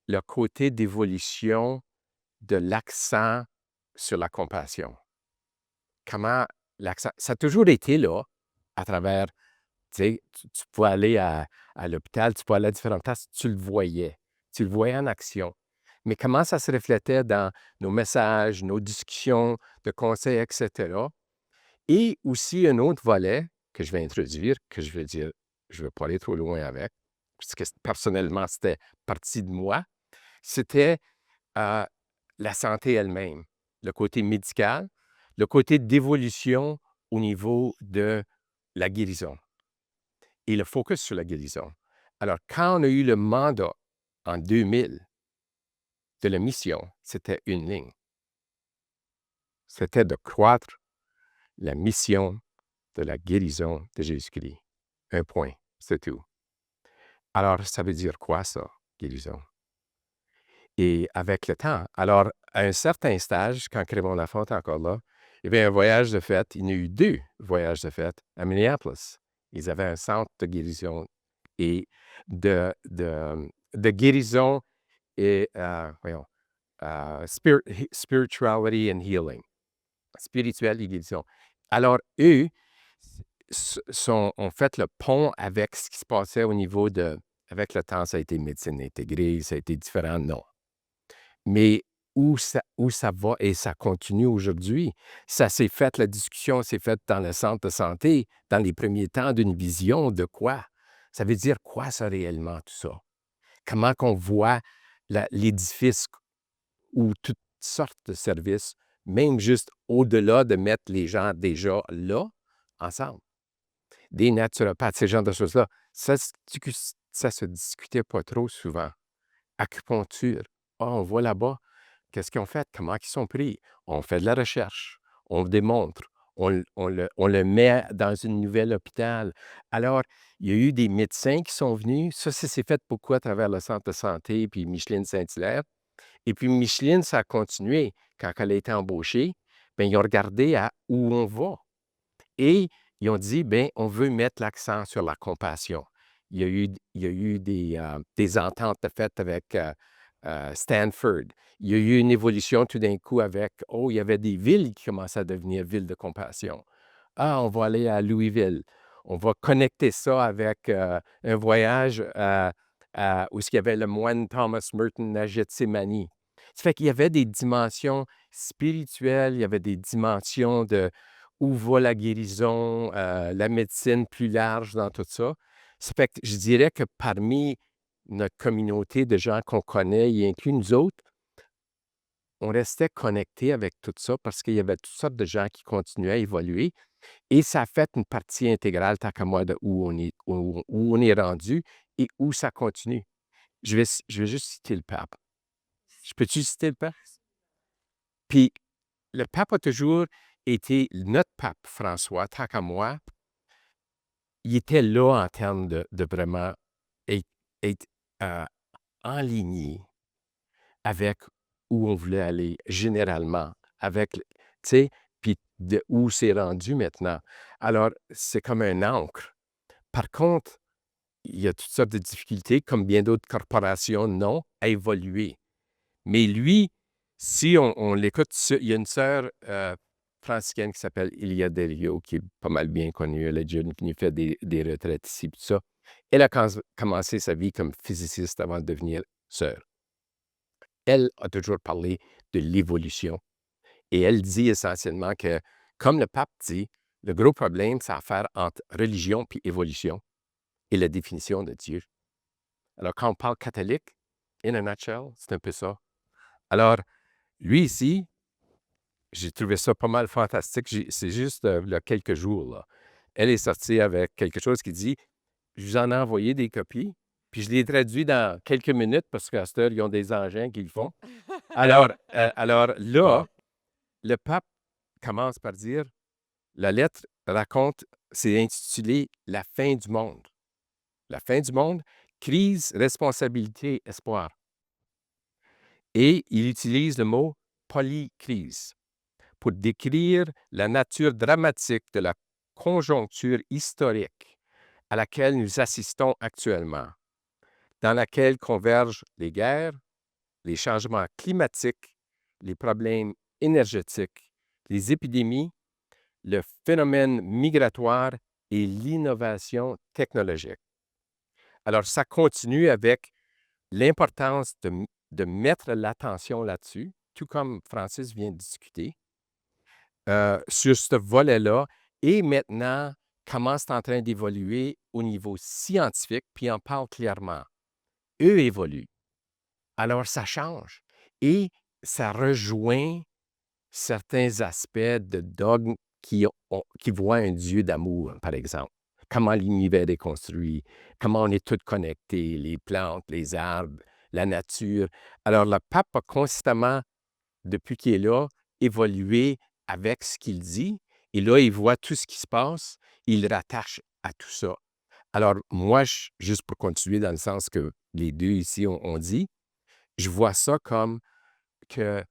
Speaker 2: le côté d'évolution de l'accent sur la compassion. Comment l'accent ça a toujours été là, à travers, Tu sais, tu pouvais aller à l'hôpital, tu pouvais aller à différentes places, tu le voyais. Tu le voyais en action. Mais comment ça se reflétait dans nos messages, nos discussions de conseils, etc. Et aussi un autre volet que je vais introduire, que je vais dire, je ne vais pas aller trop loin avec, parce que personnellement, c'était partie de moi, c'était la santé elle-même, le côté médical, le côté d'évolution au niveau de la guérison et le focus sur la guérison. Alors, quand on a eu le mandat en 2000 de la mission, c'était une ligne. C'était de croître la mission de la guérison de Jésus-Christ. Un point, c'est tout. Alors, ça veut dire quoi, ça, guérison? Et avec le temps, alors, à un certain stage, quand Raymond Lafont était encore là, il y avait un voyage de fête. Il y en a eu 2 voyages de fête à Minneapolis. Ils avaient un centre de guérison et de guérison et, spirituality and healing. Spirituel et guérison. Alors, eux ont fait le pont avec ce qui se passait au niveau de... Avec le temps, ça a été médecine intégrée, ça a été différent, non. Mais où ça va et ça continue aujourd'hui, ça s'est fait, la discussion s'est faite dans le centre de santé, dans les premiers temps d'une vision de quoi? Ça veut dire quoi, ça, réellement, tout ça? Comment qu'on voit l'édifice ou toutes sortes de services, même juste au-delà de mettre les gens déjà là, ensemble. Des naturopathes, ces genres de choses-là, ça se discutait pas trop souvent. Acupuncture, on voit là-bas, qu'est-ce qu'ils ont fait? Comment ils sont pris? On fait de la recherche, on démontre, on le met dans une nouvelle hôpital. Alors, il y a eu des médecins qui sont venus. Ça s'est fait beaucoup à travers le centre de santé, puis Micheline Saint-Hilaire. Et puis Micheline, ça a continué. Quand elle a été embauchée, bien, ils ont regardé à où on va. Et ils ont dit, bien, on veut mettre l'accent sur la compassion. Il y a eu des ententes faites avec Stanford. Il y a eu une évolution tout d'un coup avec, il y avait des villes qui commençaient à devenir villes de compassion. Ah, on va aller à Louisville. On va connecter ça avec un voyage où il y avait le moine Thomas Merton à Gethsemane. Ça fait qu'il y avait des dimensions spirituelles, il y avait des dimensions de où va la guérison, la médecine plus large dans tout ça. Ça fait que je dirais que parmi notre communauté de gens qu'on connaît, y inclut nous autres, on restait connectés avec tout ça parce qu'il y avait toutes sortes de gens qui continuaient à évoluer et ça a fait une partie intégrale, tant qu'à moi, de où on est rendu et où ça continue. Je vais juste citer le pape. Je peux-tu citer le pape? Puis, le pape a toujours été notre pape François, tant qu'à moi. Il était là en termes de vraiment être enligné avec où on voulait aller généralement, avec, tu sais, puis de où c'est rendu maintenant. Alors, c'est comme un ancre. Par contre, il y a toutes sortes de difficultés, comme bien d'autres corporations, non, à évoluer. Mais lui, si on l'écoute, il y a une sœur franciscaine qui s'appelle Ilia Delio, qui est pas mal bien connue. Elle a déjà fait des retraites ici, tout ça. Elle a commencé sa vie comme physiciste avant de devenir sœur. Elle a toujours parlé de l'évolution. Et elle dit essentiellement que, comme le pape dit, le gros problème, c'est l'affaire entre religion et évolution et la définition de Dieu. Alors, quand on parle catholique, in a nutshell, c'est un peu ça. Alors, lui ici, j'ai trouvé ça pas mal fantastique. C'est juste il y a quelques jours, là. Elle est sortie avec quelque chose qui dit « Je vous en ai envoyé des copies, puis je les ai traduits dans quelques minutes parce qu'à cette heure, ils ont des engins qui le font. » Alors là, le pape commence par dire, la lettre raconte, c'est intitulé « La fin du monde ». La fin du monde, crise, responsabilité, espoir. Et il utilise le mot « polycrise » pour décrire la nature dramatique de la conjoncture historique à laquelle nous assistons actuellement, dans laquelle convergent les guerres, les changements climatiques, les problèmes énergétiques, les épidémies, le phénomène migratoire et l'innovation technologique. Alors, ça continue avec l'importance de mettre l'attention là-dessus, tout comme Francis vient de discuter, sur ce volet-là. Et maintenant, comment c'est en train d'évoluer au niveau scientifique, puis on parle clairement. Eux évoluent. Alors, ça change. Et ça rejoint certains aspects de dogme qui voient un Dieu d'amour, par exemple. Comment l'univers est construit, comment on est tous connectés, les plantes, les arbres, la nature. Alors, le pape a constamment, depuis qu'il est là, évolué avec ce qu'il dit. Et là, il voit tout ce qui se passe, il rattache à tout ça. Alors, moi, juste pour continuer dans le sens que les deux ici ont dit, je vois ça comme que,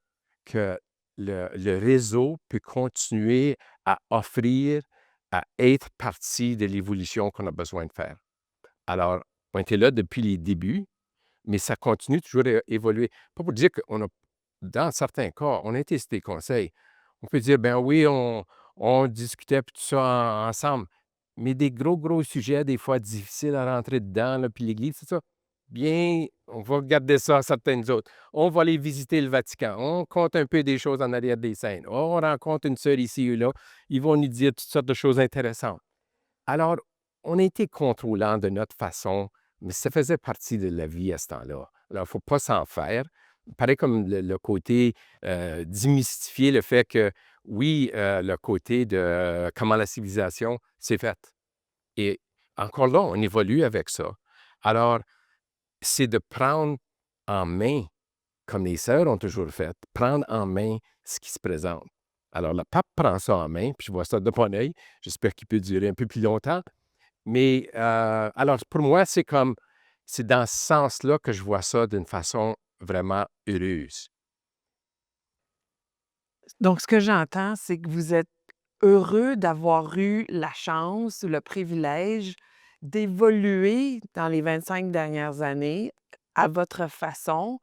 Speaker 2: que le réseau peut continuer à offrir, à être partie de l'évolution qu'on a besoin de faire. Alors, on était là depuis les débuts, mais ça continue toujours à évoluer. Pas pour dire qu'on a, dans certains cas, on a été sur des conseils. On peut dire, ben oui, on discutait puis tout ça ensemble, mais des gros sujets, des fois difficiles à rentrer dedans, là, puis l'Église, c'est ça. Bien, on va garder ça à certaines autres. On va aller visiter le Vatican. On compte un peu des choses en arrière des scènes. On rencontre une sœur ici ou là. Ils vont nous dire toutes sortes de choses intéressantes. Alors, on a été contrôlant de notre façon, mais ça faisait partie de la vie à ce temps-là. Alors, il ne faut pas s'en faire. Pareil comme le côté démystifier le fait que, oui, le côté de comment la civilisation s'est faite. Et encore là, on évolue avec ça. Alors, c'est de prendre en main, comme les sœurs ont toujours fait, prendre en main ce qui se présente. Alors, le pape prend ça en main, puis je vois ça de bon œil. J'espère qu'il peut durer un peu plus longtemps. Mais alors, pour moi, c'est dans ce sens-là que je vois ça d'une façon vraiment heureuse.
Speaker 1: Donc, ce que j'entends, c'est que vous êtes heureux d'avoir eu la chance ou le privilège d'évoluer dans les 25 dernières années à votre façon,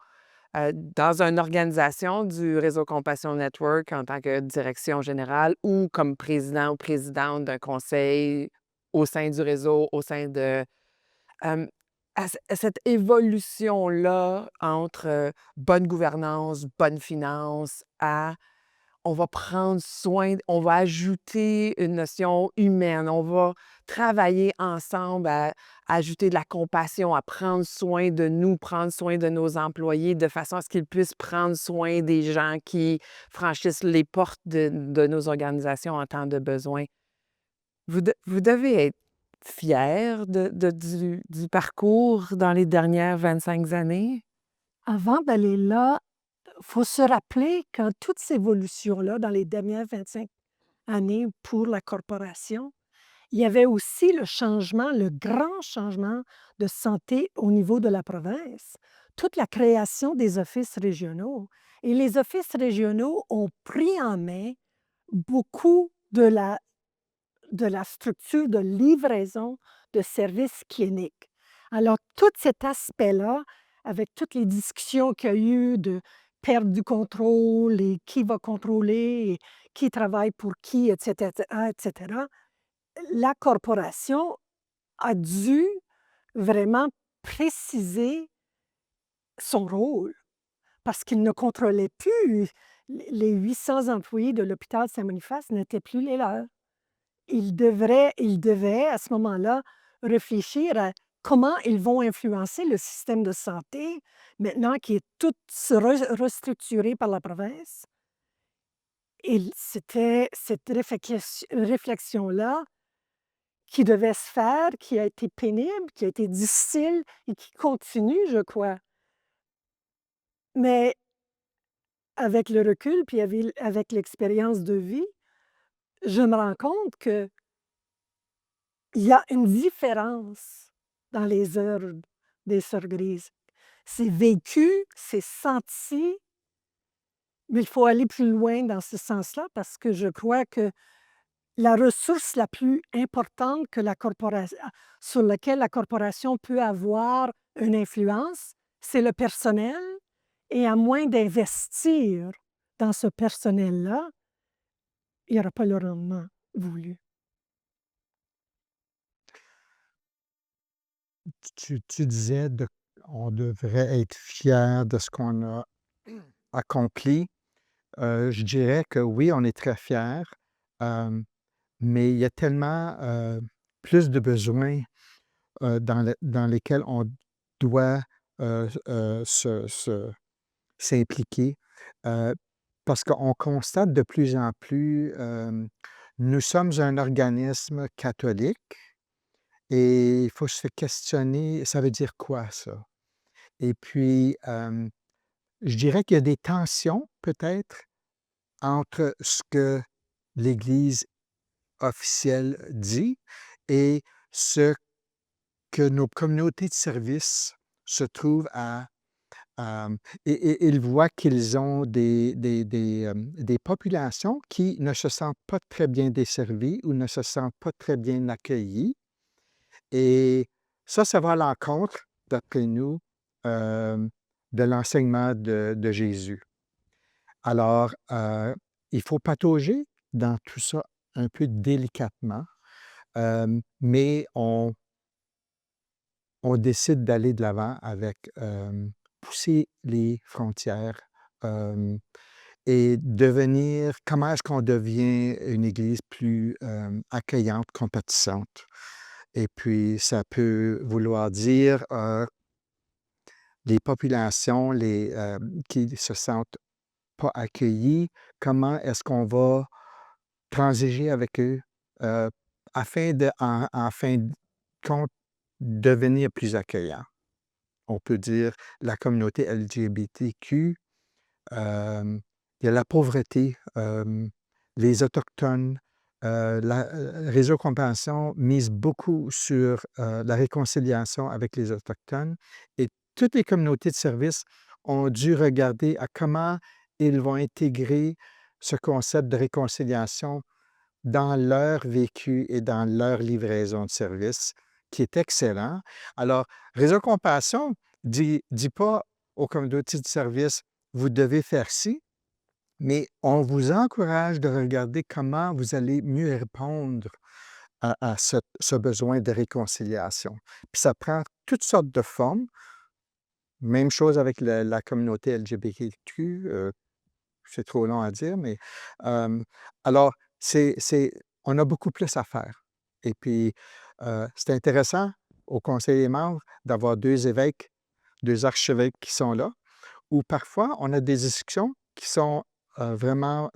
Speaker 1: dans une organisation du Réseau Compassion Network en tant que direction générale ou comme président ou présidente d'un conseil au sein du réseau, au sein de... Hem, à cette évolution-là entre, bonne gouvernance, bonne finance, à on va prendre soin, on va ajouter une notion humaine, on va travailler ensemble à ajouter de la compassion, à prendre soin de nous, prendre soin de nos employés de façon à ce qu'ils puissent prendre soin des gens qui franchissent les portes de nos organisations en temps de besoin. Vous devez être fiers du parcours dans les dernières 25 années?
Speaker 3: Avant d'aller là, il faut se rappeler que toute cette évolution-là, dans les dernières 25 années pour la corporation, il y avait aussi le changement, le grand changement de santé au niveau de la province. Toute la création des offices régionaux. Et les offices régionaux ont pris en main beaucoup de la structure de livraison de services cliniques. Alors, tout cet aspect-là, avec toutes les discussions qu'il y a eu de perte du contrôle et qui va contrôler et qui travaille pour qui, etc., etc., la corporation a dû vraiment préciser son rôle parce qu'il ne contrôlait plus. Les 800 employés de l'hôpital Saint-Boniface n'étaient plus les leurs. Il devait, à ce moment-là, réfléchir à comment ils vont influencer le système de santé maintenant qui est tout restructuré par la province. Et c'était cette réflexion-là qui devait se faire, qui a été pénible, qui a été difficile et qui continue, je crois. Mais avec le recul, puis avec l'expérience de vie, je me rends compte qu'il y a une différence dans les heures des sœurs grises. C'est vécu, c'est senti, mais il faut aller plus loin dans ce sens-là parce que je crois que la ressource la plus importante que sur laquelle la corporation peut avoir une influence, c'est le personnel et à moins d'investir dans ce personnel-là, il n'y aura pas le rendement voulu.
Speaker 4: tu disais on devrait être fier de ce qu'on a accompli. Je dirais que oui, on est très fiers, mais il y a tellement plus de besoins dans lesquels on doit s'impliquer, euh, parce qu'on constate de plus en plus, nous sommes un organisme catholique et il faut se questionner, ça veut dire quoi ça? Et puis, je dirais qu'il y a des tensions peut-être entre ce que l'Église officielle dit et ce que nos communautés de service se trouvent et ils voient qu'ils ont des populations qui ne se sentent pas très bien desservies ou ne se sentent pas très bien accueillies. Et ça va à l'encontre, d'après nous, euh, de l'enseignement de Jésus. Alors, il faut patauger dans tout ça un peu délicatement, mais on décide d'aller de l'avant avec pousser les frontières et devenir, comment est-ce qu'on devient une Église plus accueillante, compatissante? Et puis, ça peut vouloir dire les populations qui se sentent pas accueillis, comment est-ce qu'on va transiger avec eux euh, afin en fin de compte, devenir plus accueillant. On peut dire la communauté LGBTQ, il y a la pauvreté, les Autochtones. Réseau Compassion mise beaucoup sur la réconciliation avec les Autochtones et toutes les communautés de service ont dû regarder à comment ils vont intégrer ce concept de réconciliation dans leur vécu et dans leur livraison de service, qui est excellent. Alors, Réseau Compassion dit pas aux communautés de service, vous devez faire ci, mais on vous encourage de regarder comment vous allez mieux répondre à ce besoin de réconciliation. Puis ça prend toutes sortes de formes. Même chose avec la communauté LGBTQ, c'est trop long à dire, mais alors, on a beaucoup plus à faire. Et puis, c'est intéressant au Conseil des membres d'avoir 2 évêques, 2 archevêques qui sont là, où parfois on a des discussions qui sont vraiment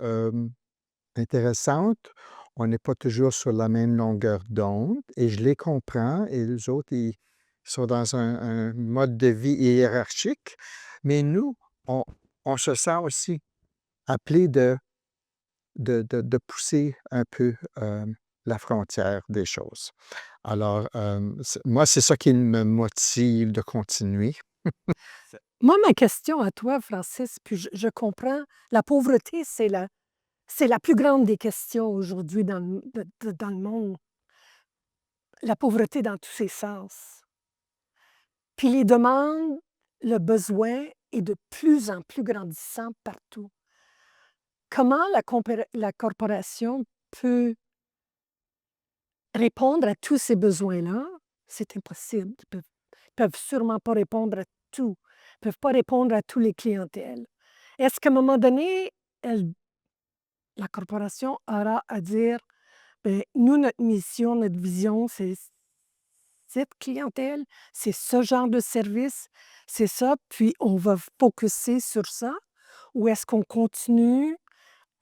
Speaker 4: intéressantes. On n'est pas toujours sur la même longueur d'onde et je les comprends et les autres, ils sont dans un mode de vie hiérarchique, mais nous, on, on se sent aussi appelé de pousser un peu la frontière des choses. Alors, moi, c'est ça qui me motive de continuer.
Speaker 3: Moi, ma question à toi, Francis, puis je comprends, la pauvreté, c'est la plus grande des questions aujourd'hui dans le monde. La pauvreté dans tous ses sens. Puis les demandes, le besoin est de plus en plus grandissant partout. Comment la corporation peut répondre à tous ces besoins-là? C'est impossible. Ils peuvent sûrement pas répondre à tout. Ils peuvent pas répondre à tous les clientèles. Est-ce qu'à un moment donné, la corporation aura à dire, ben, nous, notre mission, notre vision, c'est cette clientèle, c'est ce genre de service, c'est ça, puis on va focuser sur ça? Ou est-ce qu'on continue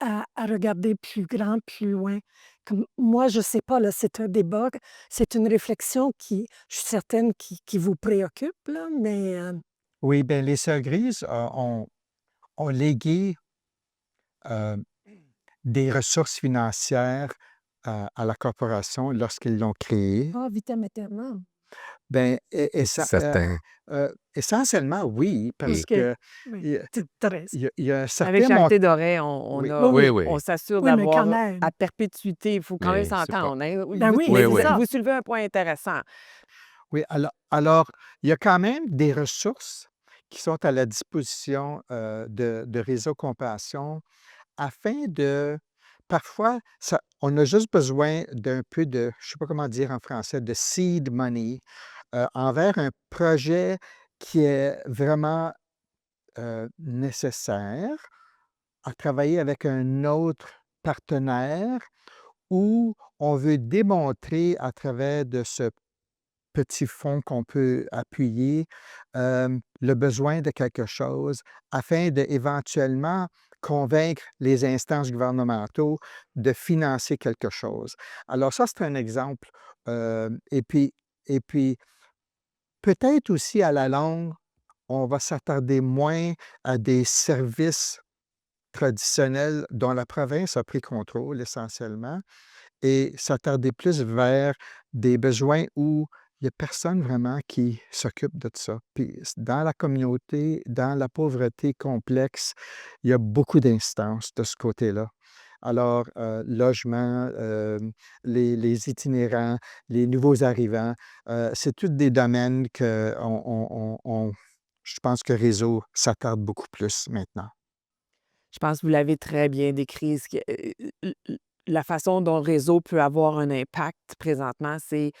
Speaker 3: à regarder plus grand, plus loin? Comme, moi, je ne sais pas, là, c'est un débat, c'est une réflexion qui, je suis certaine, qui vous préoccupe, là, mais
Speaker 4: Oui, bien, les Sœurs Grises ont légué des ressources financières à la corporation lorsqu'ils l'ont créée.
Speaker 3: vitam aeternam.
Speaker 4: Bien,
Speaker 2: Certain.
Speaker 4: essentiellement, oui, parce
Speaker 3: OK.
Speaker 4: que
Speaker 3: Oui,
Speaker 4: il y a,
Speaker 3: tu as raison.
Speaker 4: il y a un
Speaker 1: Avec
Speaker 4: certain
Speaker 1: Charité Doré, on
Speaker 2: Oui,
Speaker 1: a,
Speaker 2: oui,
Speaker 3: Oui,
Speaker 2: oui.
Speaker 1: on s'assure
Speaker 3: oui, mais quand
Speaker 1: d'avoir
Speaker 3: même.
Speaker 1: à perpétuité. Il faut quand même
Speaker 2: Mais c'est pas.
Speaker 1: s'entendre. Hein.
Speaker 3: Ben oui,
Speaker 2: Oui,
Speaker 3: c'est
Speaker 2: oui.
Speaker 3: ça.
Speaker 1: Vous soulevez un point intéressant.
Speaker 4: Oui, alors, il y a quand même des ressources qui sont à la disposition de Réseau Compassion afin de, parfois, on a juste besoin d'un peu de, je ne sais pas comment dire en français, de seed money envers un projet qui est vraiment nécessaire, à travailler avec un autre partenaire où on veut démontrer à travers de ce petit fonds qu'on peut appuyer, le besoin de quelque chose afin d'éventuellement convaincre les instances gouvernementaux de financer quelque chose. Alors ça, c'est un exemple. Et puis peut-être aussi à la longue, on va s'attarder moins à des services traditionnels dont la province a pris contrôle essentiellement et s'attarder plus vers des besoins où il y a personne vraiment qui s'occupe de ça. Puis dans la communauté, dans la pauvreté complexe, il y a beaucoup d'instances de ce côté-là. Alors, logement, les itinérants, les nouveaux arrivants, c'est tous des domaines que je pense que Réseau s'attarde beaucoup plus maintenant.
Speaker 1: Je pense que vous l'avez très bien décrit. La façon dont le réseau peut avoir un impact présentement, c'est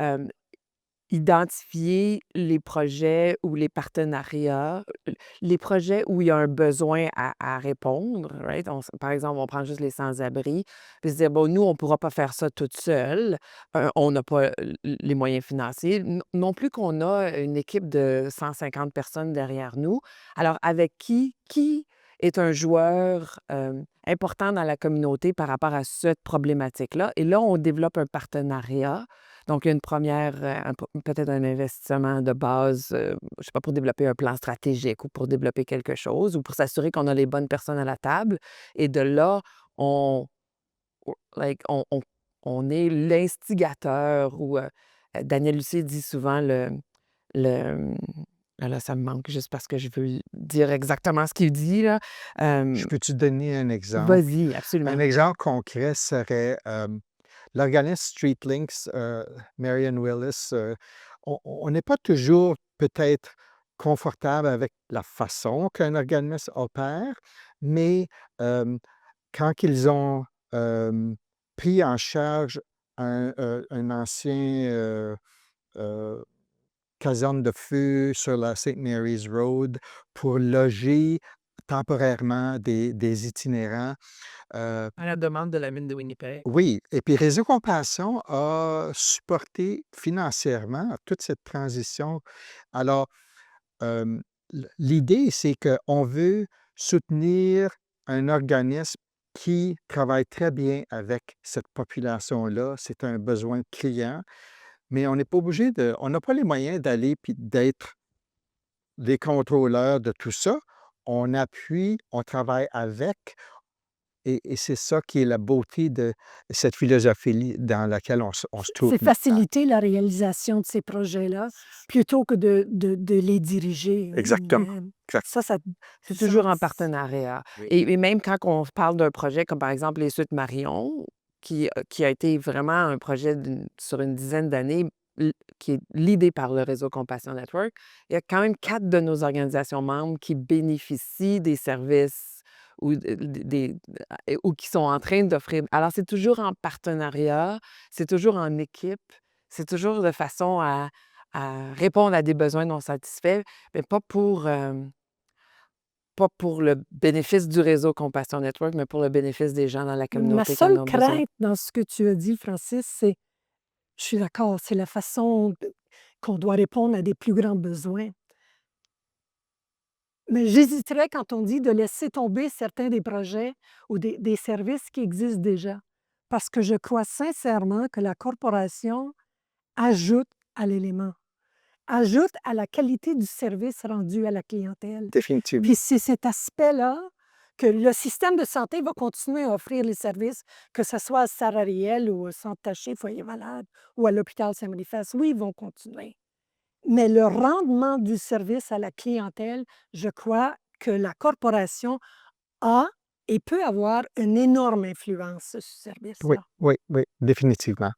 Speaker 1: euh, identifier les projets ou les partenariats, les projets où il y a un besoin à répondre, right? Par exemple, on prend juste les sans-abri, puis se dire, bon, nous, on ne pourra pas faire ça toute seule. On n'a pas les moyens financiers. Non plus qu'on a une équipe de 150 personnes derrière nous. Alors, avec qui est un joueur important dans la communauté par rapport à cette problématique-là? Et là, on développe un partenariat. Donc, il y a une première, peut-être un investissement de base, je ne sais pas, pour développer un plan stratégique ou pour développer quelque chose ou pour s'assurer qu'on a les bonnes personnes à la table. Et de là, on, like, on est l'instigateur ou Daniel Lucier dit souvent le ah là, ça me manque juste parce que je veux dire exactement ce qu'il dit, là.
Speaker 4: Je peux-tu donner un exemple?
Speaker 1: Vas-y,
Speaker 4: Un
Speaker 1: absolument.
Speaker 4: exemple concret serait l'organisme StreetLinks, Marion Willis. On n'est pas toujours peut-être confortable avec la façon qu'un organisme opère, mais quand ils ont pris en charge un ancien caserne de feu sur la St. Mary's Road pour loger temporairement des itinérants.
Speaker 5: À la demande de la mine de Winnipeg.
Speaker 4: Oui, et puis Réseau Compassion a supporté financièrement toute cette transition. Alors, l'idée, c'est qu'on veut soutenir un organisme qui travaille très bien avec cette population-là. C'est un besoin criant, mais on n'est pas obligé on n'a pas les moyens d'aller puis d'être des contrôleurs de tout ça. On appuie, on travaille avec, et c'est ça qui est la beauté de cette philosophie dans laquelle on se trouve
Speaker 3: C'est
Speaker 4: maintenant.
Speaker 3: faciliter la réalisation de ces projets-là plutôt que de les diriger
Speaker 4: Exactement.
Speaker 3: nous-mêmes.
Speaker 4: Exact.
Speaker 1: C'est toujours en partenariat.
Speaker 5: Oui.
Speaker 1: Et même quand on parle d'un projet comme, par exemple, les Suites Marion, qui a été vraiment un projet sur une dizaine d'années, qui est l'idée par le réseau Compassion Network, il y a quand même 4 de nos organisations membres qui bénéficient des services ou, ou qui sont en train d'offrir. Alors, c'est toujours en partenariat, c'est toujours en équipe, c'est toujours de façon à répondre à des besoins non satisfaits, mais pas pour le bénéfice du réseau Compassion Network, mais pour le bénéfice des gens dans la
Speaker 3: Ma
Speaker 1: communauté qui en
Speaker 3: seule
Speaker 1: ont besoin.
Speaker 3: crainte dans ce que tu as dit, Francis, c'est, je suis d'accord, c'est la façon qu'on doit répondre à des plus grands besoins. Mais j'hésiterais quand on dit de laisser tomber certains des projets ou des services qui existent déjà. Parce que je crois sincèrement que la corporation ajoute à l'élément, ajoute à la qualité du service rendu à la clientèle.
Speaker 4: Définitivement.
Speaker 3: Puis c'est cet aspect-là que le système de santé va continuer à offrir les services, que ce soit à Sarah-Riel ou au Centre Taché, Foyer malade ou à l'hôpital Saint-Boniface. Oui, ils vont continuer. Mais le rendement du service à la clientèle, je crois que la corporation a et peut avoir une énorme influence sur ce
Speaker 4: Oui,
Speaker 3: service-là.
Speaker 4: oui, oui, définitivement.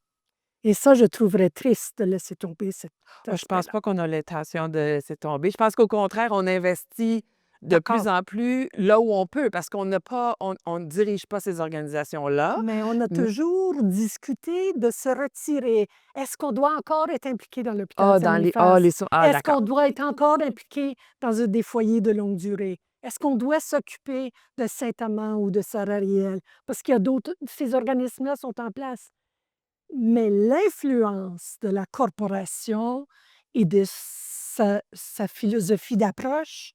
Speaker 3: Et ça, je trouverais triste de laisser tomber cet
Speaker 1: Je pense
Speaker 3: aspect-là.
Speaker 1: pas qu'on a l'intention de laisser tomber. Je pense qu'au contraire, on investit de plus
Speaker 3: D'accord.
Speaker 1: en plus là où on peut, parce qu'on n'a pas, on ne dirige pas ces organisations-là.
Speaker 3: Mais on a
Speaker 1: M-
Speaker 3: toujours discuté de se retirer. Est-ce qu'on doit encore être impliqué dans l'hôpital
Speaker 1: les
Speaker 3: Saint-Boniface? Est-ce
Speaker 1: d'accord.
Speaker 3: qu'on doit être encore impliqué dans des foyers de longue durée? Est-ce qu'on doit s'occuper de Saint-Amand ou de Sarah-Riel? Parce qu'il y a d'autres, ces organismes-là sont en place. Mais l'influence de la corporation et de sa philosophie d'approche,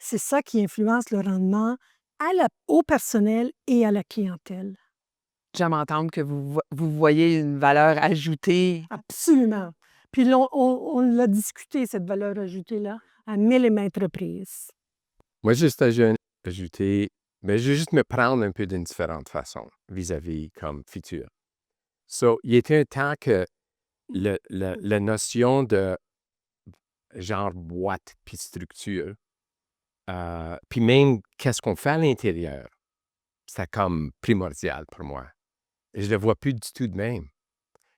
Speaker 3: c'est ça qui influence le rendement au personnel et à la clientèle.
Speaker 1: J'aime entendre que vous voyez une valeur ajoutée.
Speaker 3: Absolument. Puis là, on l'a discuté, cette valeur ajoutée-là, à mille et maintes reprises.
Speaker 2: Moi, juste ajouter, mais je vais juste me prendre un peu d'une différente façon vis-à-vis comme futur. Il était un temps que la notion de genre boîte puis structure, puis même qu'est-ce qu'on fait à l'intérieur, c'est comme primordial pour moi. Et je ne le vois plus du tout de même.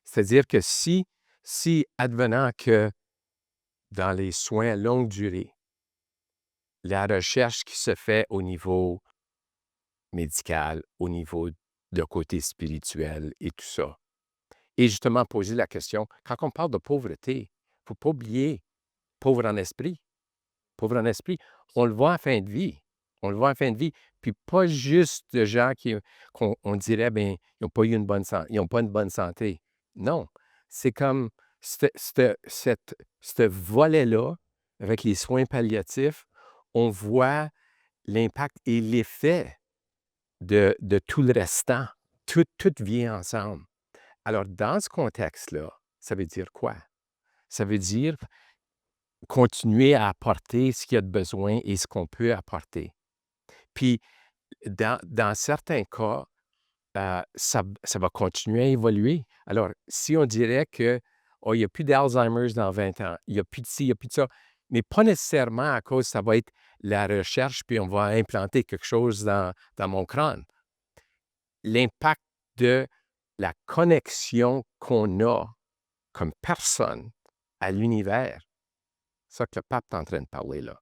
Speaker 2: C'est-à-dire que si advenant que dans les soins à longue durée, la recherche qui se fait au niveau médical, au niveau de côté spirituel et tout ça, et justement poser la question, quand on parle de pauvreté, il ne faut pas oublier, pauvre en esprit, pauvre en esprit, on le voit en fin de vie. On le voit en fin de vie. Puis pas juste de gens qu'on dirait, bien, ils n'ont pas eu ils n'ont pas une bonne santé. Non. C'est comme ce volet-là, avec les soins palliatifs, on voit l'impact et l'effet de tout le restant. Tout vient ensemble. Alors, dans ce contexte-là, ça veut dire quoi? Ça veut dire continuer à apporter ce qu'il y a de besoin et ce qu'on peut apporter. Puis, dans certains cas, ça va continuer à évoluer. Alors, si on dirait que il n'y a plus d'Alzheimer's dans 20 ans, il n'y a plus de ci, il n'y a plus de ça, mais pas nécessairement à cause ça va être la recherche, puis on va implanter quelque chose dans mon crâne. L'impact de la connexion qu'on a comme personne à l'univers, ça que le pape est en train de parler là.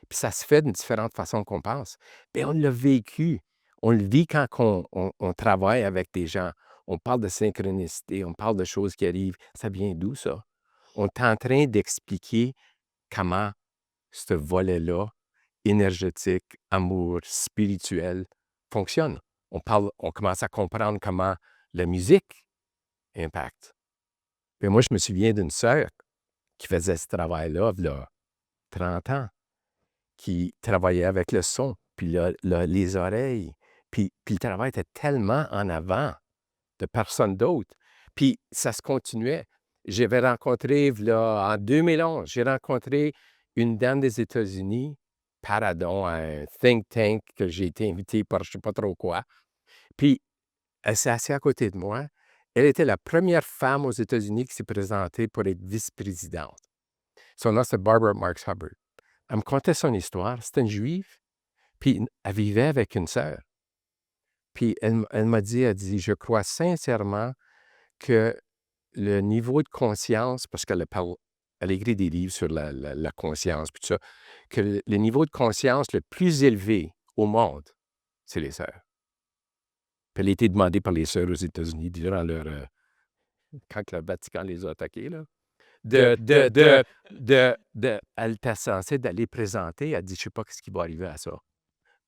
Speaker 2: Puis ça se fait d'une différente façon qu'on pense. Bien, on l'a vécu. On le vit quand on travaille avec des gens. On parle de synchronicité, on parle de choses qui arrivent. Ça vient d'où, ça? On est en train d'expliquer comment ce volet-là, énergétique, amour, spirituel, fonctionne. On commence à comprendre comment la musique impacte. Puis moi, je me souviens d'une sœur qui faisait ce travail-là, il y a 30 ans, qui travaillait avec le son, puis les oreilles. Puis le travail était tellement en avant de personne d'autre. Puis ça se continuait. J'avais rencontré, en 2011, j'ai rencontré une dame des États-Unis, Paradon, à un think tank que j'ai été invité par je ne sais pas trop quoi. Puis elle s'est assise à côté de moi. Elle était la première femme aux États-Unis qui s'est présentée pour être vice-présidente. Son nom, c'est Barbara Marx Hubbard. Elle me contait son histoire. C'était une juive, puis elle vivait avec une sœur. Puis elle m'a dit, je crois sincèrement que le niveau de conscience, parce qu'elle elle a écrit des livres sur la conscience, puis tout ça, que le niveau de conscience le plus élevé au monde, c'est les sœurs. Puis elle a été demandée par les sœurs aux États-Unis durant quand le Vatican les a attaqués, là. Elle était censée d'aller présenter. Elle dit, je ne sais pas ce qui va arriver à ça.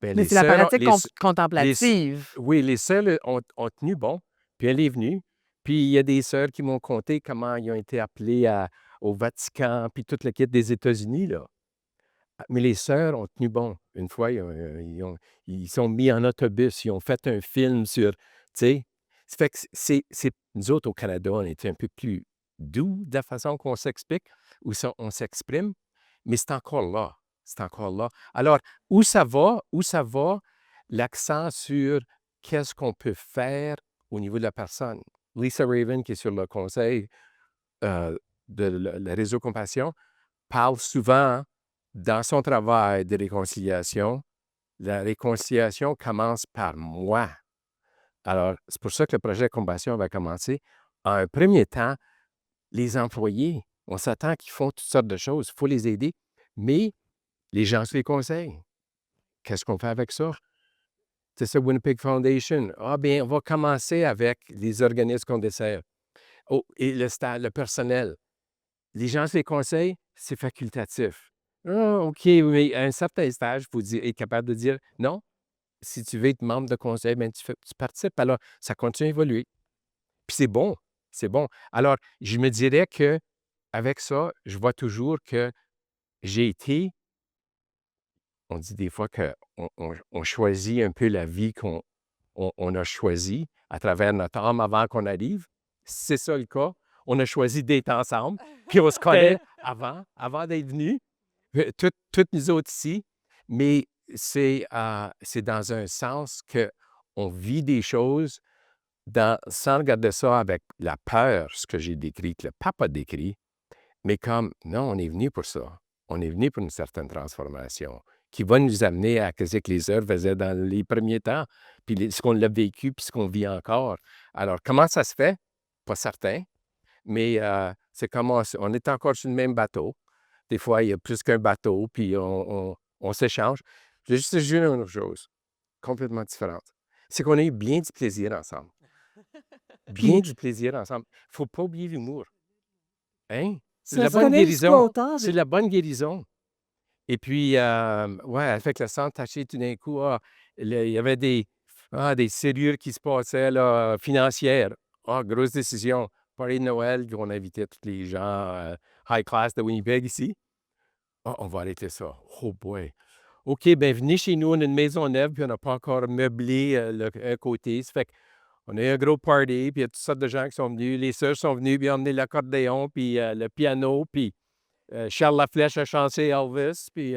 Speaker 2: Ben,
Speaker 1: Mais
Speaker 2: les
Speaker 1: c'est la
Speaker 2: sœurs,
Speaker 1: pratique contemplative.
Speaker 2: oui, les sœurs ont tenu bon. Puis elle est venue. Puis il y a des sœurs qui m'ont conté comment ils ont été appelés au Vatican, puis toute la quête des États-Unis, là. Mais les sœurs ont tenu bon. Une fois, ils sont mis en autobus, ils ont fait un film sur, tu sais. Ça fait que nous autres, au Canada, on était un peu plus doux de la façon qu'on s'explique ou on s'exprime, mais c'est encore là. C'est encore là. Alors, où ça va, l'accent sur qu'est-ce qu'on peut faire au niveau de la personne. Lisa Raven, qui est sur le conseil de le réseau Compassion, parle souvent dans son travail de réconciliation. La réconciliation commence par moi. Alors, c'est pour ça que le projet Compassion va commencer. En un premier temps, les employés, on s'attend qu'ils font toutes sortes de choses. Il faut les aider, mais Les gens se les conseillent. Qu'est-ce qu'on fait avec ça? C'est ça, Winnipeg Foundation. Ah bien, on va commencer avec les organismes qu'on dessert. Oh, et le personnel. Les gens se les conseillent, c'est facultatif. Ah, OK, mais à un certain stage, il faut être capable de dire non. Si tu veux être membre de conseil, ben, tu participes. Alors, ça continue à évoluer. Puis c'est bon, c'est bon. Alors, je me dirais que avec ça, je vois toujours que j'ai été, on dit des fois qu'on choisit un peu la vie qu'on a choisie à travers notre âme avant qu'on arrive. C'est ça le cas. On a choisi d'être ensemble, puis on se connaît avant d'être venus. Toutes nous autres ici, mais c'est dans un sens qu'on vit des choses sans regarder ça avec la peur, ce que j'ai décrit, que le pape a décrit, mais comme, non, on est venu pour ça. On est venu pour une certaine transformation qui va nous amener à ce que les œuvres faisaient dans les premiers temps, puis ce qu'on a vécu, puis ce qu'on vit encore. Alors, comment ça se fait? Pas certain, mais c'est comme on est encore sur le même bateau. Des fois, il y a plus qu'un bateau, puis on s'échange. Je vais juste te dire une autre chose, complètement différente. C'est qu'on a eu bien du plaisir ensemble. Bien du plaisir ensemble. Il ne faut pas oublier l'humour. Hein? C'est la
Speaker 3: Je
Speaker 2: bonne
Speaker 3: connais
Speaker 2: guérison.
Speaker 3: l'histoire.
Speaker 2: C'est la bonne guérison. Et puis, ouais, avec le sang taché, tout d'un coup, il y avait des serrures qui se passaient là, financières. Grosse décision. Party de Noël, puis on invitait tous les gens high class de Winnipeg ici. On va arrêter ça. Oh boy. OK, bien, venez chez nous, on a une maison neuve, puis on n'a pas encore meublé un côté. Ça fait qu'on a eu un gros party, puis il y a toutes sortes de gens qui sont venus. Les sœurs sont venues, puis ont emmené l'accordéon, puis le piano, puis Charles Laflèche a chanté Elvis, puis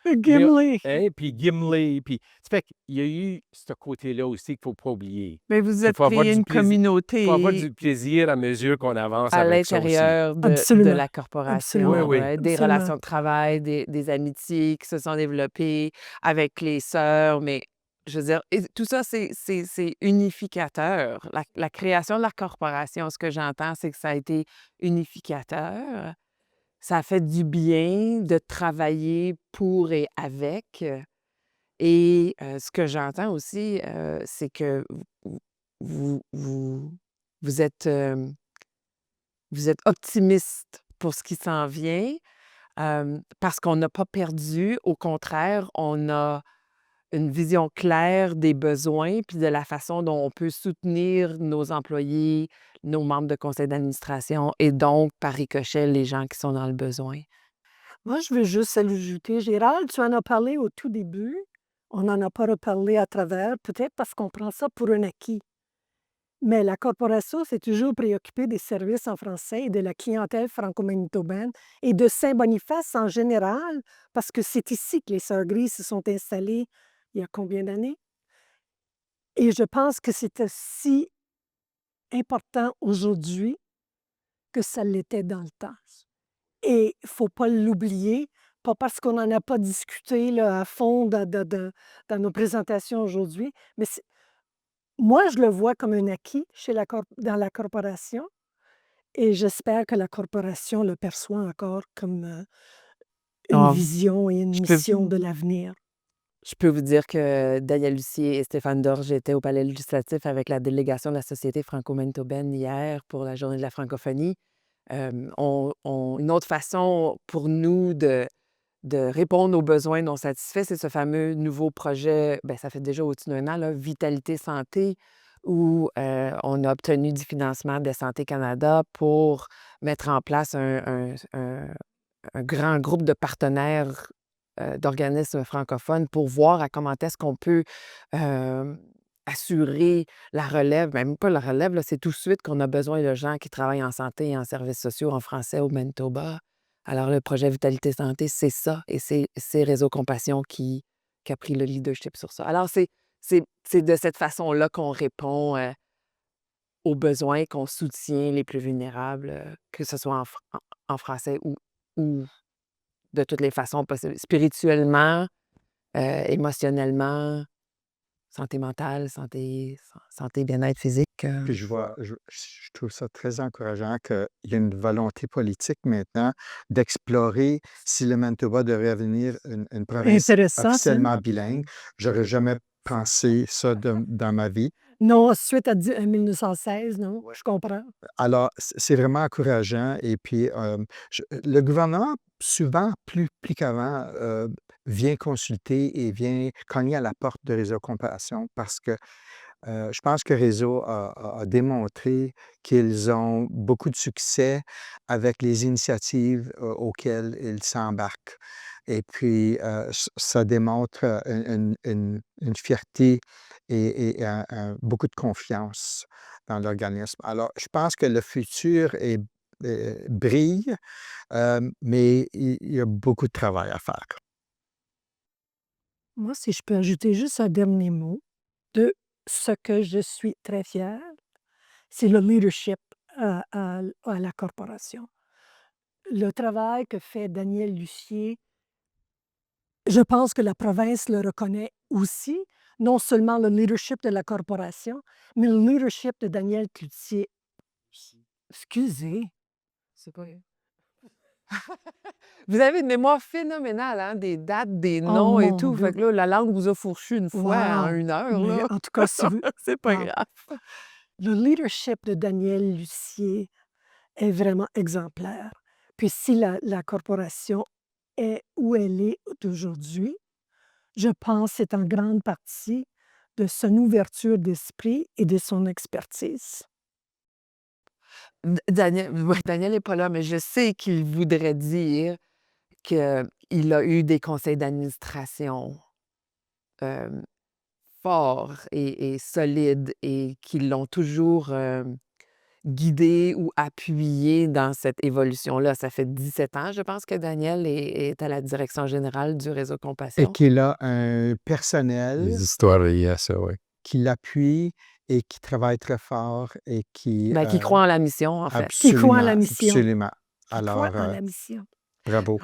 Speaker 3: Gimli.
Speaker 2: puis Gimli, puis ça fait qu'il y a eu ce côté-là aussi qu'il ne faut pas oublier.
Speaker 1: Mais vous
Speaker 2: Il
Speaker 1: êtes
Speaker 2: faut avoir
Speaker 1: créé
Speaker 2: du
Speaker 1: une
Speaker 2: plaisir. Il faut avoir
Speaker 1: communauté
Speaker 2: du plaisir à mesure qu'on avance
Speaker 1: à
Speaker 2: avec ça aussi.
Speaker 1: l'intérieur de
Speaker 3: Absolument.
Speaker 1: la corporation,
Speaker 2: Oui, oui.
Speaker 1: ouais, des
Speaker 3: Absolument.
Speaker 1: relations de travail, des amitiés qui se sont développées avec les sœurs, mais je veux dire, tout ça, c'est unificateur. La création de la corporation, ce que j'entends, c'est que ça a été unificateur. Ça a fait du bien de travailler pour et avec. Et ce que j'entends aussi, c'est que vous vous vous vous êtes, vous êtes optimiste pour ce qui s'en vient, parce qu'on n'a pas perdu. Au contraire, on a une vision claire des besoins puis de la façon dont on peut soutenir nos employés, nos membres de conseil d'administration et donc, par ricochet, les gens qui sont dans le besoin.
Speaker 3: Moi, je veux juste ajouter, Gérald, tu en as parlé au tout début. On n'en a pas reparlé à travers, peut-être parce qu'on prend ça pour un acquis. Mais la corporation s'est toujours préoccupée des services en français et de la clientèle franco-manitobaine et de Saint-Boniface en général, parce que c'est ici que les Sœurs Grises se sont installées il y a combien d'années? Et je pense que c'est aussi important aujourd'hui que ça l'était dans le temps. Et il ne faut pas l'oublier, pas parce qu'on n'en a pas discuté là, à fond dans nos présentations aujourd'hui, mais moi, je le vois comme un acquis dans la corporation et j'espère que la corporation le perçoit encore comme une
Speaker 1: Ah,
Speaker 3: vision et une
Speaker 1: je peux
Speaker 3: mission de l'avenir.
Speaker 1: je peux vous dire que Dahlia Lucier et Stéphane Dorje étaient au Palais législatif avec la délégation de la Société franco-manitobaine hier pour la Journée de la francophonie. Une autre façon pour nous de répondre aux besoins non satisfaits, c'est ce fameux nouveau projet, bien, ça fait déjà au-dessus d'un an, là, Vitalité Santé, où on a obtenu du financement de Santé Canada pour mettre en place un grand groupe de partenaires d'organismes francophones pour voir à comment est-ce qu'on peut assurer la relève, même pas la relève, là, c'est tout de suite qu'on a besoin de gens qui travaillent en santé et en services sociaux en français au Manitoba. Alors, le projet Vitalité Santé, c'est ça, et c'est Réseau Compassion qui a pris le leadership sur ça. Alors, c'est de cette façon-là qu'on répond aux besoins, qu'on soutient les plus vulnérables, que ce soit en français ou de toutes les façons possibles, spirituellement, émotionnellement, santé mentale, santé bien-être physique.
Speaker 4: Puis je trouve ça très encourageant qu'il y ait une volonté politique maintenant d'explorer si le Manitoba devrait devenir une province
Speaker 3: Intéressant, ça.
Speaker 4: officiellement bilingue. J'aurais jamais pensé ça dans ma vie.
Speaker 3: Non, suite à 1916, non, je comprends.
Speaker 4: Alors, c'est vraiment encourageant et puis, le gouvernement, souvent, plus qu'avant, vient consulter et vient cogner à la porte de Réseau Compassion parce que, je pense que Réseau a démontré qu'ils ont beaucoup de succès avec les initiatives, auxquelles ils s'embarquent et puis, ça démontre, une fierté et beaucoup de confiance dans l'organisme. Alors, je pense que le futur brille, mais il y a beaucoup de travail à faire.
Speaker 3: Moi, si je peux ajouter juste un dernier mot de ce que je suis très fière, c'est le leadership à la corporation. Le travail que fait Daniel Lucier, je pense que la province le reconnaît aussi, non seulement le leadership de la corporation, mais le leadership de Daniel Cloutier. Excusez.
Speaker 1: C'est pas Vous avez une mémoire phénoménale, hein, des dates, des
Speaker 3: Oh
Speaker 1: noms et
Speaker 3: mon
Speaker 1: tout. Fait
Speaker 3: Dieu!
Speaker 1: que là, la langue vous a fourchu une fois en
Speaker 3: Wow!
Speaker 1: 1 heure,
Speaker 3: Mais
Speaker 1: là.
Speaker 3: en tout cas, si vous
Speaker 1: C'est pas
Speaker 3: wow!
Speaker 1: grave.
Speaker 3: Le leadership de Daniel Lucier est vraiment exemplaire. Puis si la corporation est où elle est aujourd'hui, je pense que c'est en grande partie de son ouverture d'esprit et de son expertise.
Speaker 1: Daniel ouais, Daniel n'est pas là, mais je sais qu'il voudrait dire qu'il a eu des conseils d'administration, hem, forts et solides et qui l'ont toujours, guidé ou appuyé dans cette évolution-là. Ça fait 17 ans, je pense, que Daniel est à la direction générale du Réseau
Speaker 4: Et
Speaker 1: Compassion.
Speaker 4: qu'il a un personnel
Speaker 2: Les histoires liées à ça, oui.
Speaker 4: qui l'appuie et qui travaille très fort et qui,
Speaker 1: Ben, qui croit en la mission, en fait.
Speaker 3: Qui croit en la
Speaker 4: absolument,
Speaker 3: mission.
Speaker 4: absolument.
Speaker 3: Qui croit
Speaker 4: Alors,
Speaker 3: en la mission.
Speaker 4: bravo.